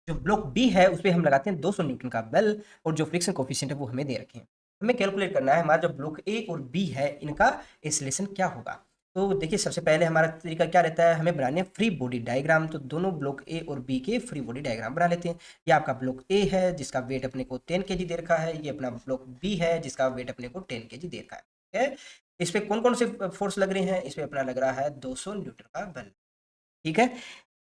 जो ब्लॉक बी है उस पर हम लगाते हैं 200 न्यूटन का बल, और जो फ्रिक्शन कोफिशिएंट है वो हमें दे रखे हैं। हमें कैलकुलेट करना है हमारा जो ब्लॉक ए और बी है इनका एक्सेलरेशन क्या होगा। तो देखिए सबसे पहले हमारा तरीका क्या रहता है, हमें बनाने फ्री बॉडी डायग्राम। तो दोनों ब्लॉक ए और बी के फ्री बॉडी डायग्राम बना लेते हैं। ये आपका ब्लॉक ए है जिसका वेट अपने को 10 केजी दे रखा है, ये अपना ब्लॉक बी है जिसका वेट अपने को 10 केजी दे रखा है। ठीक है, इस पे कौन कौन से फोर्स लग रहे हैं, इस पे अपना लग रहा है 200 न्यूटन का बल। ठीक है,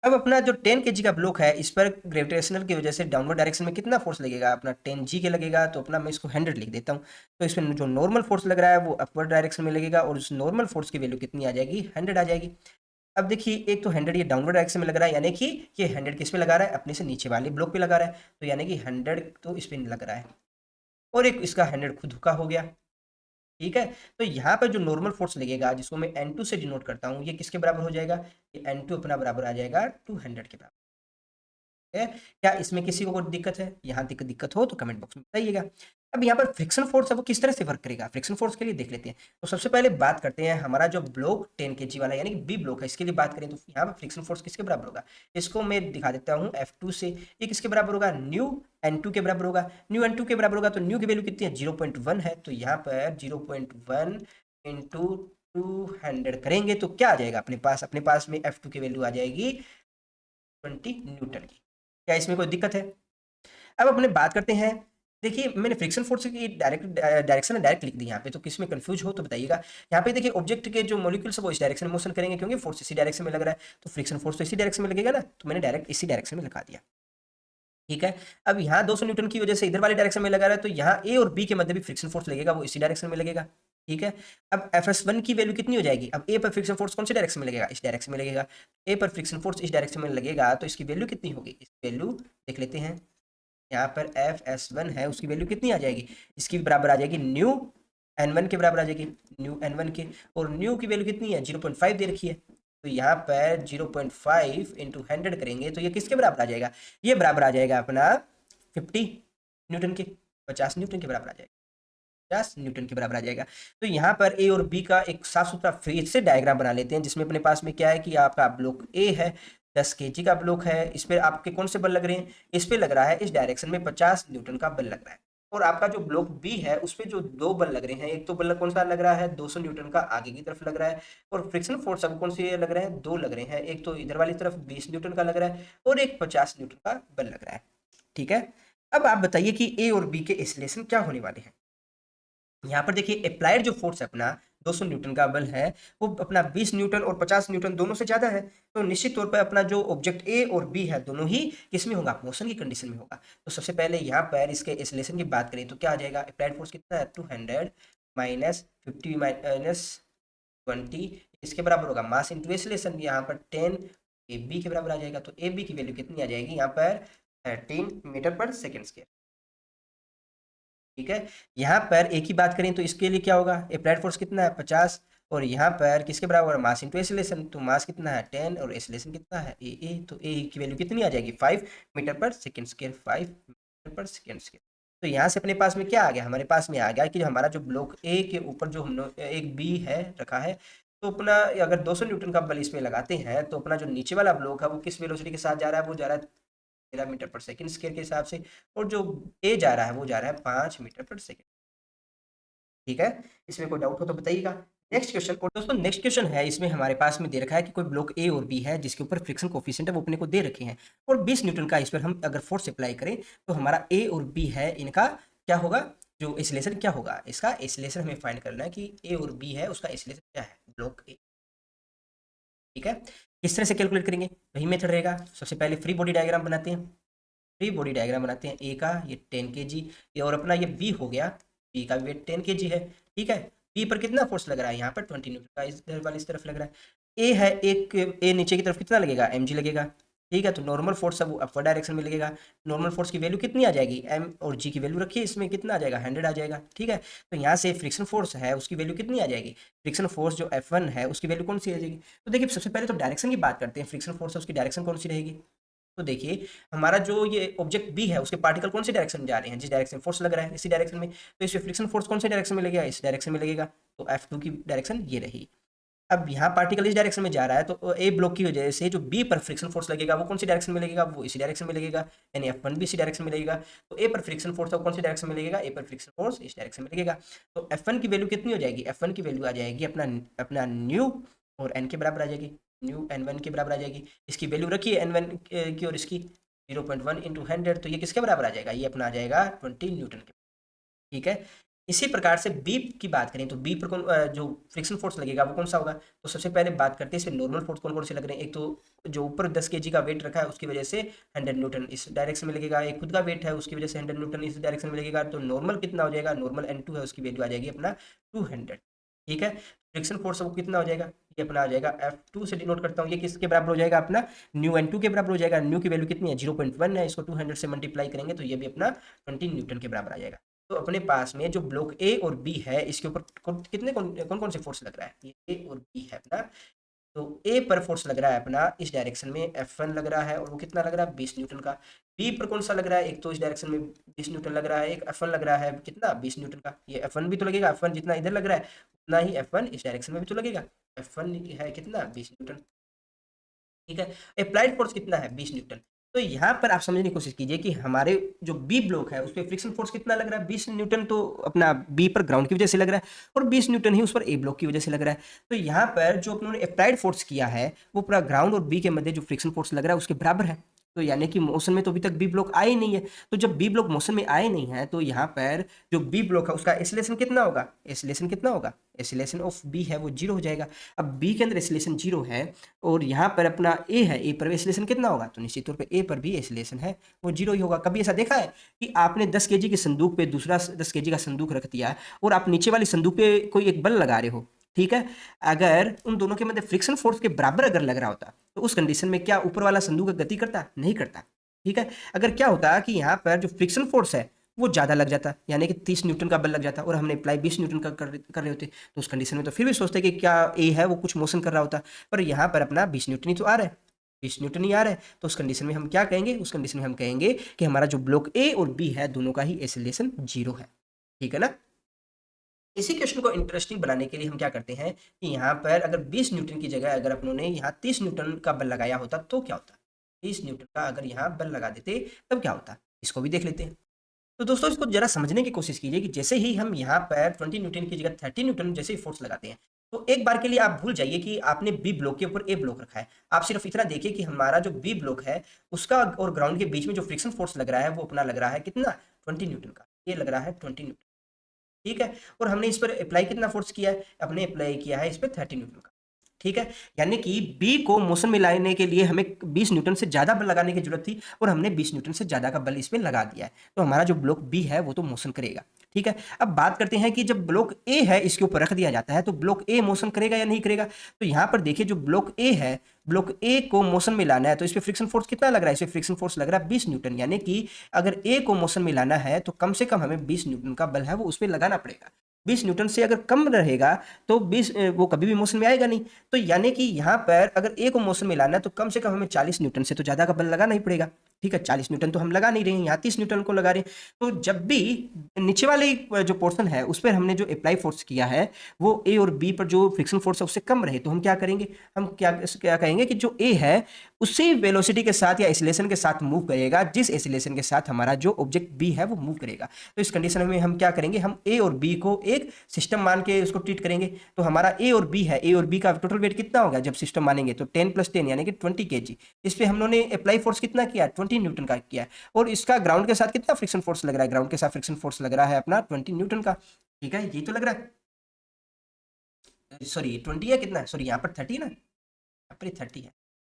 अब अपना जो 10 केजी का ब्लॉक है इस पर ग्रेविटेशनल की वजह से डाउनवर्ड डायरेक्शन में कितना फोर्स लगेगा, अपना 10 जी के लगेगा। तो अपना मैं इसको 100 लिख देता हूँ। तो इसमें जो नॉर्मल फोर्स लग रहा है वो अपवर्ड डायरेक्शन में लगेगा, और उस नॉर्मल फोर्स की वैल्यू कितनी आ जाएगी, 100 आ जाएगी। अब देखिए एक तो 100 ये डाउनवर्ड डायरेक्शन में लग रहा है, यानी कि ये 100 किस पे लगा रहा है, अपने से नीचे वाले ब्लॉक पे लगा रहा है। तो यानी कि 100 तो इस पे लग रहा है, और एक इसका 100 खुद का हो गया। ठीक है, तो यहाँ पर जो नॉर्मल फोर्स लगेगा जिसको मैं N2 से डिनोट करता हूँ, ये किसके बराबर हो जाएगा, ये N2 अपना बराबर आ जाएगा 200 के बराबर है। क्या इसमें किसी को कोई दिक्कत है, यहाँ तक दिक्कत हो तो कमेंट बॉक्स में बताइएगा। अब यहाँ पर फ्रिक्शन फोर्स है वो किस तरह से वर्क करेगा, फ्रिक्शन फोर्स के लिए देख लेते हैं। तो सबसे पहले बात करते हैं हमारा जो ब्लॉक 10 केजी वाला यानी कि बी ब्लॉक है, इसके लिए बात करें तो यहाँ पर फ्रिक्शन फोर्स किसके बराबर होगा, इसको मैं दिखा देता हूँ F2 से। ये किसके बराबर होगा, न्यू N2 के बराबर होगा। न्यू N2 के बराबर होगा तो न्यू की वैल्यू कितनी है, 0.1 है। तो यहाँ पर 0.1 इंटू 200 करेंगे तो क्या आ जाएगा अपने पास में F2 की वैल्यू आ जाएगी 20 न्यूटन की। क्या इसमें कोई दिक्कत है। अब अपने बात करते हैं, देखिए मैंने फ्रिक्शन फोर्स की डायरेक्शन डायरेक्ट लिख दी यहाँ पे, तो किस में कंफ्यूज हो तो बताइएगा। यहाँ पे देखिए ऑब्जेक्ट के जो मॉलिक्यूल्स है वो इस डायरेक्शन में मोशन करेंगे क्योंकि फोर्स इसी डायरेक्शन में लग रहा है, तो फ्रिक्शन फोर्स तो इसी डायरेक्शन में लगेगा ना, तो मैंने डायरेक्ट इसी डायरेक्शन में लगा दिया। ठीक है, अब यहाँ 200 न्यूटन की वजह से इधर वाले डायरेक्शन में लगा रहा है, तो यहाँ ए और बी के मध्य भी फ्रिक्शन फोर्स लगेगा, वो इसी डायरेक्शन में लगेगा। ठीक है, अब Fs1 की वैल्यू कितनी हो जाएगी, अब ए पर फ्रिक्शन फोर्स कौन से डायरेक्शन में लगेगा, इस डायरेक्शन में लगेगा। ए पर फ्रिक्शन फोर्स इस डायरेक्शन में लगेगा तो इसकी वैल्यू कितनी होगी, इसकी वैल्यू देख लेते हैं। यहाँ पर Fs1 है उसकी वैल्यू कितनी आ जाएगी, इसकी बराबर आ जाएगी न्यू N1 के बराबर आ जाएगी, न्यू N1 के। और न्यू की वैल्यू कितनी है, 0.5 दे रखी है। तो यहाँ पर 0.5 इंटू 100 करेंगे तो ये किसके बराबर आ जाएगा, ये बराबर आ जाएगा अपना 50 न्यूटन के, 50 न्यूटन के बराबर आ जाएगा, 50 न्यूटन के बराबर आ जाएगा। तो यहाँ पर ए और बी का एक साफ सुथरा फिर से डायग्राम बना लेते हैं, जिसमें अपने पास में क्या है कि आपका ब्लॉक ए है 10 केजी का ब्लॉक है, इस पे आपके कौन से बल लग रहे हैं, इस पे लग रहा है इस डायरेक्शन में 50 न्यूटन का बल लग रहा है। और आपका जो ब्लॉक बी है उस पे जो दो बल लग रहे हैं, एक तो बल कौन सा लग रहा है 200 न्यूटन का आगे की तरफ लग रहा है, और फ्रिक्शन फोर्स अब कौन से लग रहे हैं, दो लग रहे हैं, एक तो इधर वाली तरफ 20 न्यूटन का लग रहा है और एक 50 न्यूटन का बल लग रहा है। ठीक है, अब आप बताइए कि ए और बी के एक्सीलरेशन क्या होने वाले हैं। यहाँ पर देखिए अप्लाइड जो फोर्स है अपना 200 न्यूटन का बल है, वो अपना 20 न्यूटन और 50 न्यूटन दोनों से ज्यादा है, तो निश्चित तौर पर अपना जो ऑब्जेक्ट ए और बी है दोनों ही किस में होगा, मोशन की कंडीशन में होगा। तो सबसे पहले यहाँ पर इसके एक्सीलरेशन की बात करें तो क्या आ जाएगा, अप्लाइड फोर्स कितना है 200 माइनस 50 माइनस 20, इसके बराबर होगा मास इंटू एक्सीलरेशन, यहाँ पर 10 ए बी के बराबर आ जाएगा। तो ए बी की वैल्यू कितनी आ जाएगी यहाँ पर 13 मीटर पर सेकेंड स्क्वायर। ठीक है, यहाँ पर एक ही बात करें तो इसके लिए क्या होगा, अप्लाइड फोर्स कितना है 50, और यहाँ पर किसके बराबर है मास इंटू एक्सीलरेशन, तो मास कितना है 10 और एक्सीलरेशन कितना है ए, तो ए की वैल्यू कितनी आ जाएगी 5 मीटर पर सेकेंड स्क्वायर, 5 मीटर पर सेकेंड स्क्वायर। तो यहाँ से अपने पास में क्या आ गया, हमारे पास में आ गया कि हमारा जो ब्लॉक ए के ऊपर जो हमने एक बी है रखा है, तो अपना अगर 200 न्यूटन का बल इसमें लगाते हैं तो अपना जो नीचे वाला ब्लॉक है वो किस वेलोसिटी के साथ जा रहा है, वो जा रहा है 13 मीटर पर सेकंड स्क्वायर के हिसाब से, और जो ए जा रहा है वो जा रहा है 5 मीटर पर सेकंड। ठीक है, इसमें कोई डाउट हो तो बताइएगा। नेक्स्ट क्वेश्चन, और दोस्तों नेक्स्ट क्वेश्चन है, इसमें हमारे पास में दे रखा है कि कोई ब्लॉक ए और बी है जिसके ऊपर फ्रिक्शन कोफिशिएंट है वो अपने को दे रखे हैं, और 20 न्यूटन का इस पर हम अगर फोर्स अप्लाई करें तो हमारा ए और बी है इनका क्या होगा, जो एक्सीलरेशन क्या होगा, इसका एक्सीलरेशन हमें फाइंड करना है कि ए और बी है उसका एक्सीलरेशन क्या है ब्लॉक ए। ठीक है, किस तरह से कैलकुलेट करेंगे, वही मेथड रहेगा। सबसे पहले फ्री बॉडी डायग्राम बनाते हैं, फ्री बॉडी डायग्राम बनाते हैं, ए का ये 10 के जी, ये और अपना ये बी हो गया, बी का वेट 10 के जी है। ठीक है, बी पर कितना फोर्स लग रहा है यहाँ पर 20 न्यूटन का, इधर वाली इस तरफ लग रहा है। ए है एक, ए नीचे की तरफ कितना लगेगा एम जी लगेगा। ठीक है, तो नॉर्मल फोर्स सब अपर डायरेक्शन में लगेगा, नॉर्मल फोर्स की वैल्यू कितनी आ जाएगी, एम और जी की वैल्यू रखिए, इसमें कितना आ जाएगा 100 आ जाएगा। ठीक है, तो यहाँ से फ्रिक्शन फोर्स है उसकी वैल्यू कितनी आ जाएगी, फ्रिक्शन फोर्स जो F1 है उसकी वैल्यू कौन सी आ जाएगी। तो देखिए सबसे पहले तो डायरेक्शन की बात करते हैं, फ्रिक्शन फोर्स है उसकी डायरेक्शन कौन सी रहेगी। तो देखिए हमारा जो ये ऑब्जेक्ट बी है उसके पार्टिकल कौन सी डायरेक्शन में जा रहे हैं, जिस डायरेक्शन में फोर्स लग रहा है इसी डायरेक्शन में, तो इसमें फ्रिक्शन फोर्स कौन से डायरेक्शन में लगेगा, इस डायरेक्शन में लगेगा, तो F2 की डायरेक्शन ये रही। अब यहाँ पार्टिकल इस डायरेक्शन में जा रहा है तो ए ब्लॉक की वजह से जो बी पर फ्रिक्शन फोर्स लगेगा वो कौन सी डायरेक्शन में लगेगा, वो इसी डायरेक्शन में लगेगा, यानी F1 भी इसी डायरेक्शन में लगेगा। तो ए पर फ्रिक्शन फोर्स कौन सी डायरेक्शन में लगेगा, ए पर फ्रिक्शन फोर्स इस डायरेक्शन में लगेगा। तो F1 की वैल्यू कितनी हो जाएगी, F1 की वैल्यू आ जाएगी अपना अपना न्यू और एन के बराबर आ जाएगी, न्यू N1 के बराबर आ जाएगी। इसकी वैल्यू रखिए N1 की और इसकी 0.1 इंटू 100, तो ये किसके बराबर आ जाएगा, ये अपना आ जाएगा 20 न्यूटन के। ठीक है, इसी प्रकार से बी की बात करें तो बी पर कौन जो फ्रिक्शन फोर्स लगेगा वो कौन सा होगा। तो सबसे पहले बात करते हैं इसमें नॉर्मल फोर्स कौन कौन से लग रहे हैं, एक तो जो ऊपर 10 केजी का वेट रखा है उसकी वजह से 100 न्यूटन इस डायरेक्शन में लगेगा, एक खुद का वेट है उसकी वजह से 100 न्यूटन इस डायरेक्शन में लगेगा। तो नॉर्मल कितना हो जाएगा, नॉर्मल N2 है उसकी वैल्यू आ जाएगी अपना 200। ठीक है, फ्रिक्शन फोर्स वो कितना हो जाएगा, ये अपना आ जाएगा F2 से डिनोट करता हूँ, ये किसके बराबर हो जाएगा अपना न्यू N2 के बराबर हो जाएगा। न्यू की वैल्यू कितनी है 0.1 है, इसको 200 से मल्टीप्लाई करेंगे तो ये भी अपना 20 न्यूटन के बराबर आ जाएगा। तो अपने पास में जो ब्लॉक ए और बी है इसके ऊपर कितने कौन कौन से फोर्स लग रहा है, ये ए और बी है अपना। तो ए पर फोर्स लग रहा है अपना इस डायरेक्शन में F1 लग रहा है, और वो कितना लग रहा है 20 न्यूटन का। बी पर कौन सा लग रहा है, एक तो इस डायरेक्शन में 20 न्यूटन लग रहा है, एक F1 लग रहा है कितना 20 न्यूटन का। ये F1 भी तो लगेगा, F1 जितना इधर लग रहा है उतना ही F1 इस डायरेक्शन में भी तो लगेगा। F1 है कितना 20 न्यूटन। ठीक है, अप्लाइड फोर्स कितना है 20 न्यूटन। तो यहाँ पर आप समझने की कोशिश कीजिए कि हमारे जो बी ब्लॉक है उस पर फ्रिक्शन फोर्स कितना लग रहा है 20 न्यूटन, तो अपना बी पर ग्राउंड की वजह से लग रहा है, और 20 न्यूटन ही उस पर ए ब्लॉक की वजह से लग रहा है। तो यहाँ पर जो उन्होंने अप्लाइड फोर्स किया है वो पूरा ग्राउंड और बी के मध्य जो फ्रिक्शन फोर्स लग रहा है उसके बराबर है। तो यानी कि मोशन में तो अभी तक बी ब्लॉक आए ही नहीं है, तो जब बी ब्लॉक मोशन में आए नहीं है तो यहाँ पर जो बी ब्लॉक है उसका एक्सीलरेशन कितना होगा, एक्सीलरेशन कितना होगा, एक्सीलरेशन ऑफ बी है वो 0 हो जाएगा। अब बी के अंदर एक्सीलरेशन 0 है और यहाँ पर अपना ए है, ए पर एक्सीलरेशन कितना होगा, तो निश्चित तौर पे ए पर भी एक्सीलरेशन है वो 0 ही होगा। कभी ऐसा देखा है कि आपने 10 केजी के संदूक पे दूसरा 10 केजी का संदूक रख दिया और आप नीचे वाले संदूक पे कोई एक बल लगा रहे हो, ठीक है, अगर उन दोनों के मध्य फ्रिक्शन फोर्स के बराबर अगर लग रहा होता तो उस कंडीशन में क्या ऊपर वाला संदूक गति करता, नहीं करता। ठीक है, अगर क्या होता कि यहाँ पर जो फ्रिक्शन फोर्स है वो ज़्यादा लग जाता, यानी कि 30 न्यूटन का बल लग जाता और हमने अप्लाई 20 न्यूटन का कर रहे होते, तो उस कंडीशन में तो फिर भी सोचते कि क्या ए है वो कुछ मोशन कर रहा होता, पर यहाँ पर अपना 20 न्यूटन ही तो आ रहा है, 20 न्यूटन ही आ रहा है। तो उस कंडीशन में हम क्या कहेंगे, उस कंडीशन में हम कहेंगे कि हमारा जो ब्लॉक ए और बी है दोनों का ही एक्सीलरेशन 0 है। ठीक है ना। इसी क्वेश्चन को इंटरेस्टिंग बनाने के लिए हम क्या करते हैं कि यहाँ पर अगर 20 न्यूटन की जगह अगर अपनों ने यहाँ 30 न्यूटन का बल लगाया होता तो क्या होता? 30 न्यूटन का अगर यहाँ बल लगा देते तब क्या होता? इसको भी देख लेते हैं। तो दोस्तों इसको जरा समझने की कोशिश कीजिए कि जैसे ही हम यहाँ पर 20 न्यूटन की जगह 30 न्यूटन जैसे ही फोर्स लगाते हैं, तो एक बार के लिए आप भूल जाइए कि आपने बी ब्लॉक के ऊपर ए ब्लॉक रखा है। आप सिर्फ इतना देखिए कि हमारा जो बी ब्लॉक है उसका और ग्राउंड के बीच में जो फ्रिक्शन फोर्स लग रहा है वो अपना लग रहा है कितना? 20 न्यूटन का। ये लग रहा है 20 न्यूटन। ठीक है? और हमने इस पर अप्लाई कितना फोर्स किया है? हमने अप्लाई किया है इस पे 30 न्यूटन का। ठीक है? यानी कि बी को मोशन में लाने के लिए हमें 20 न्यूटन से ज़्यादा बल लगाने की ज़रूरत थी और हमने 20 न्यूटन से ज़्यादा का बल इस पे लगा दिया है। तो हमारा जो ब्लॉक बी है वो तो मोशन करेगा। ठीक है? अब बात करते हैं कि जब ब्लॉक ए है इसके ऊपर रख दिया जाता है तो ब्लॉक ए मोशन करेगा या नहीं करेगा? तो यहाँ पर देखिए जो ब्लॉक ए है, ब्लॉक ए को मोशन में लाना है तो इस पे फ्रिक्शन फोर्स कितना लग रहा है? इस पे फ्रिक्शन फोर्स लग रहा है 20 न्यूटन। यानी कि अगर ए को मोशन में लाना है तो कम से कम हमें 20 न्यूटन का बल है वो उस पे लगाना पड़ेगा। 20 न्यूटन से अगर कम रहेगा तो 20 वो कभी भी मोशन में आएगा नहीं। तो यानी कि यहाँ पर अगर ए को मोशन में लाना है तो कम से कम हमें 40 न्यूटन से तो ज़्यादा का बल लगाना ही पड़ेगा। ठीक है, 40 न्यूटन तो हम लगा नहीं रहे हैं, यहाँ 30 न्यूटन को लगा रहे हैं। तो जब भी नीचे वाले जो पोर्शन है उस पर हमने जो अप्लाई फोर्स किया है वो ए और बी पर जो फ्रिक्शन फोर्स है उससे कम रहे तो हम क्या करेंगे? हम क्या क्या कहेंगे कि जो ए है उसी वेलोसिटी के साथ या एक्सीलरेशन के साथ मूव करेगा जिस एक्सीलरेशन के साथ हमारा जो ऑब्जेक्ट बी है वो मूव करेगा। तो इस कंडीशन में हम क्या करेंगे? हम ए और बी को एक सिस्टम मान के उसको ट्रीट करेंगे। तो हमारा ए और बी है, ए और बी का टोटल वेट कितना होगा जब सिस्टम मानेंगे? तो 10 + 10 यानी कि 20 kg। इस पे हम लोगों ने अप्लाई फोर्स कितना किया? 20 न्यूटन का किया है। और इसका ग्राउंड के साथ कितना फ्रिक्शन फोर्स लग रहा है? ग्राउंड के साथ फ्रिक्शन फोर्स लग रहा है अपना 20 न्यूटन का। ठीक है, ये तो लग रहा है, सॉरी 20 है कितना, सॉरी यहाँ पर 30 ना, यहाँ पर 30 है।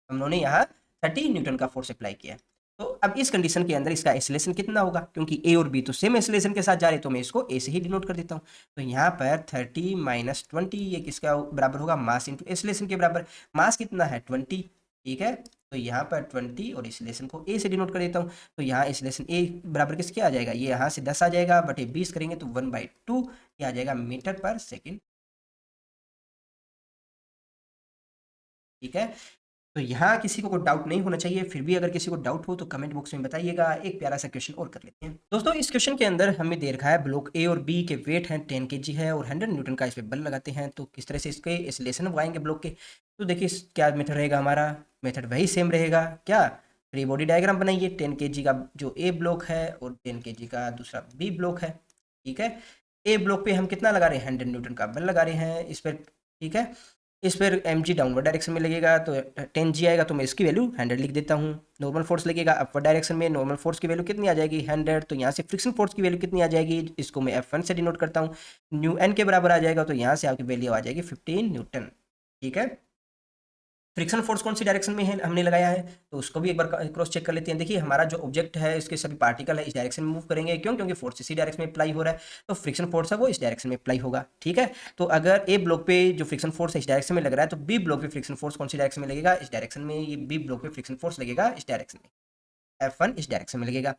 हम लोगों ने यहाँ 30 न्यूटन का फोर्स अप्लाई किया है। तो अब इस कंडीशन के अंदर इसका एक्सीलरेशन कितना होगा? क्योंकि ए और बी तो सेम एक्सीलरेशन के साथ जा रहे हैं तो मैं इसको ए से ही डिनोट कर देता हूँ। तो यहाँ पर 30 - 20 ये किसका बराबर होगा? मास इंटू एक्सीलरेशन के बराबर। मास कितना है? 20। ठीक है, तो यहाँ पर 20 और एक्सीलरेशन को ए से डिनोट कर देता हूँ। तो यहाँ एक्सीलरेशन ए बराबर किसके आ जाएगा? ये यहाँ से 10 आ जाएगा बटे 20 करेंगे तो 1/2 ये आ जाएगा मीटर पर सेकेंड। ठीक है, तो यहाँ किसी को कोई डाउट नहीं होना चाहिए। फिर भी अगर किसी को डाउट हो तो कमेंट बॉक्स में बताइएगा। एक प्यारा सा क्वेश्चन और कर लेते हैं दोस्तों। इस क्वेश्चन के अंदर हमें दे रखा है ब्लॉक ए और बी के वेट हैं 10 kg है और 100 न्यूटन का इस पे बल लगाते हैं। तो किस तरह से इसके एक्सीलरेशन लगाएंगे ब्लॉक के? तो देखिए क्या मेथड रहेगा हमारा? मेथड वही सेम रहेगा। क्या? फ्री बॉडी डायग्राम बनाइए। 10 kg का जो ए ब्लॉक है और 10 kg का दूसरा बी ब्लॉक है। ठीक है, ए ब्लॉक पे हम कितना लगा रहे हैं? 100 न्यूटन का बल लगा रहे हैं इस पर। ठीक है, इस पर mg डाउनवर्ड डायरेक्शन में लगेगा तो 10g आएगा तो मैं इसकी वैल्यू 100 लिख देता हूँ। नॉर्मल फोर्स लगेगा अपवर्ड डायरेक्शन में, नॉर्मल फोर्स की वैल्यू कितनी आ जाएगी? 100। तो यहाँ से फ्रिक्शन फोर्स की वैल्यू कितनी आ जाएगी? इसको मैं F1 से डिनोट करता हूँ। न्यू एन के बराबर आ जाएगा तो यहाँ से आपकी वैल्यू आ जाएगी 15 न्यूटन। ठीक है, फ्रिक्शन फोर्स कौन सी डायरेक्शन में है हमने लगाया है तो उसको भी एक बार क्रॉस चेक कर लेते हैं। देखिए हमारा जो ऑब्जेक्ट है इसके सभी पार्टिकल है इस डायरेक्शन में मूव करेंगे। क्यों? क्योंकि फोर्स इसी डायरेक्शन में अप्लाई हो रहा है तो फ्रिक्शन फोर्स है वो इस डायरेक्शन में अप्लाई होगा। ठीक है, तो अगर ए ब्लॉक पे जो फ्रिक्शन फोर्स है इस डायरेक्शन में लग रहा है तो बी ब्लॉक पे फ्रिक्शन फोर्स कौन सी डायरेक्शन में लगेगा? इस डायरेक्शन में। ये बी ब्लॉक पे फ्रिक्शन फोर्स लगेगा इस डायरेक्शन में। F1 इस डायरेक्शन में लगेगा।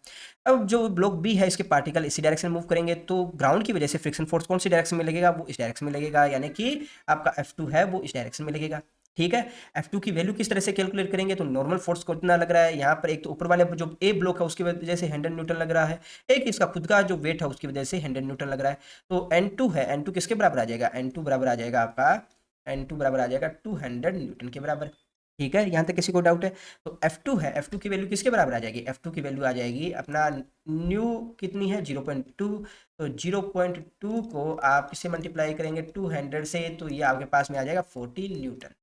अब जो ब्लॉक बी है इसके पार्टिकल इसी डायरेक्शन में मूव करेंगे तो ग्राउंड की वजह से फ्रिक्शन फोर्स कौन सी डायरेक्शन में लगेगा? वो इस डायरेक्शन में लगेगा। यानी कि आपका F2 है वो इस डायरेक्शन में लगेगा। ठीक है, F2 की वैल्यू किस तरह से कैलकुलेट करेंगे? तो नॉर्मल फोर्स को कितना लग रहा है यहाँ पर? एक तो ऊपर वाले जो ए ब्लॉक है उसकी वजह से 100 न्यूटन लग रहा है, एक इसका खुद का जो वेट है उसकी वजह से 100 न्यूटन लग रहा है। तो N2 है, N2 किसके बराबर आ जाएगा? N2 बराबर आ जाएगा आपका, N2 बराबर आ जाएगा 200 न्यूटन के बराबर। ठीक है, यहाँ तक किसी को डाउट है? तो F2 है, F2 की वैल्यू किसके बराबर आ जाएगी? F2 की वैल्यू आ जाएगी अपना न्यू कितनी है? 0.2। तो 0.2 को आप किससे मल्टीप्लाई करेंगे? 200 से, तो ये आपके पास में आ जाएगा 40 न्यूटन।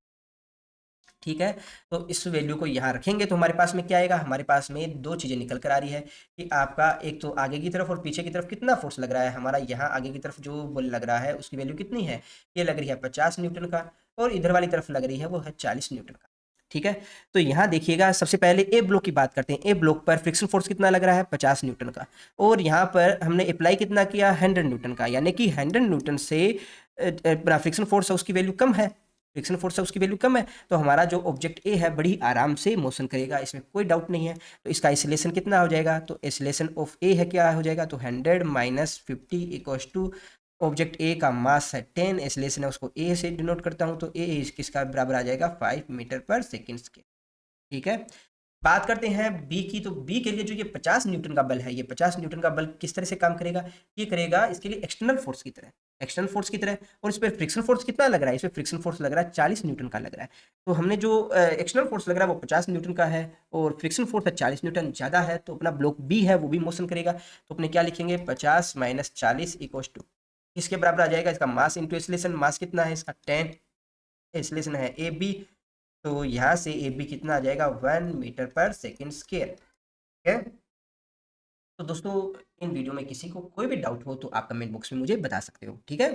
ठीक है, तो इस वैल्यू को यहाँ रखेंगे तो हमारे पास में क्या आएगा? हमारे पास में दो चीज़ें निकल कर आ रही है कि आपका एक तो आगे की तरफ और पीछे की तरफ कितना फोर्स लग रहा है। हमारा यहाँ आगे की तरफ जो बल लग रहा है उसकी वैल्यू कितनी है? ये लग रही है 50 न्यूटन का और इधर वाली तरफ लग रही है वो है 40 न्यूटन का। ठीक है, तो यहाँ देखिएगा सबसे पहले ए ब्लॉक की बात करते हैं। ए ब्लॉक पर फ्रिक्शन फोर्स कितना लग रहा है? 50 न्यूटन का। और यहाँ पर हमने अप्लाई कितना किया? 100 न्यूटन का। यानी कि 100 न्यूटन से अपना फ्रिक्शन फोर्स है उसकी वैल्यू कम है, फ्रिक्शन फोर्स है उसकी वैल्यू कम है। तो हमारा जो ऑब्जेक्ट ए है बड़ी आराम से मोशन करेगा, इसमें कोई डाउट नहीं है। तो इसका एक्सीलरेशन कितना हो जाएगा? तो एक्सीलरेशन ऑफ ए है क्या हो जाएगा? तो 100 - 50 इक्वल्स टू ऑब्जेक्ट ए का मास है 10, एक्सीलरेशन है उसको ए से डिनोट करता हूँ तो ए किसका बराबर आ जाएगा? 5 मीटर पर सेकेंड के। ठीक है, बात करते हैं बी की। तो बी के लिए जो ये 50 न्यूटन का बल है, ये 50 न्यूटन का बल किस तरह से काम करेगा? ये करेगा इसके लिए एक्सटर्नल फोर्स की तरह। एक्सटर्नल फोर्स की तरह। और इस पर फ्रिक्शन फोर्स कितना लग रहा है, इस पर फ्रिक्शन फोर्स लग रहा है 40 न्यूटन का लग रहा है। तो हमने जो एक्सटर्नल फोर्स लग रहा है वो 50 न्यूटन का है और फ्रिक्शन फोर्स है 40 न्यूटन ज़्यादा है, तो अपना ब्लॉक बी है वो भी मोशन करेगा। तो अपने क्या लिखेंगे, 50 माइनस 40 इक्वल टू किसके बराबर आ जाएगा, इसका मास इंटू एक्सीलरेशन। मास कितना है इसका 10, एक्सीलरेशन है ए बी। तो यहाँ से ए बी कितना आ जाएगा 1 मीटर पर सेकेंड स्क्वायर। ठीक है। तो दोस्तों इन वीडियो में किसी को कोई भी डाउट हो तो आप कमेंट बॉक्स में मुझे बता सकते हो। ठीक है।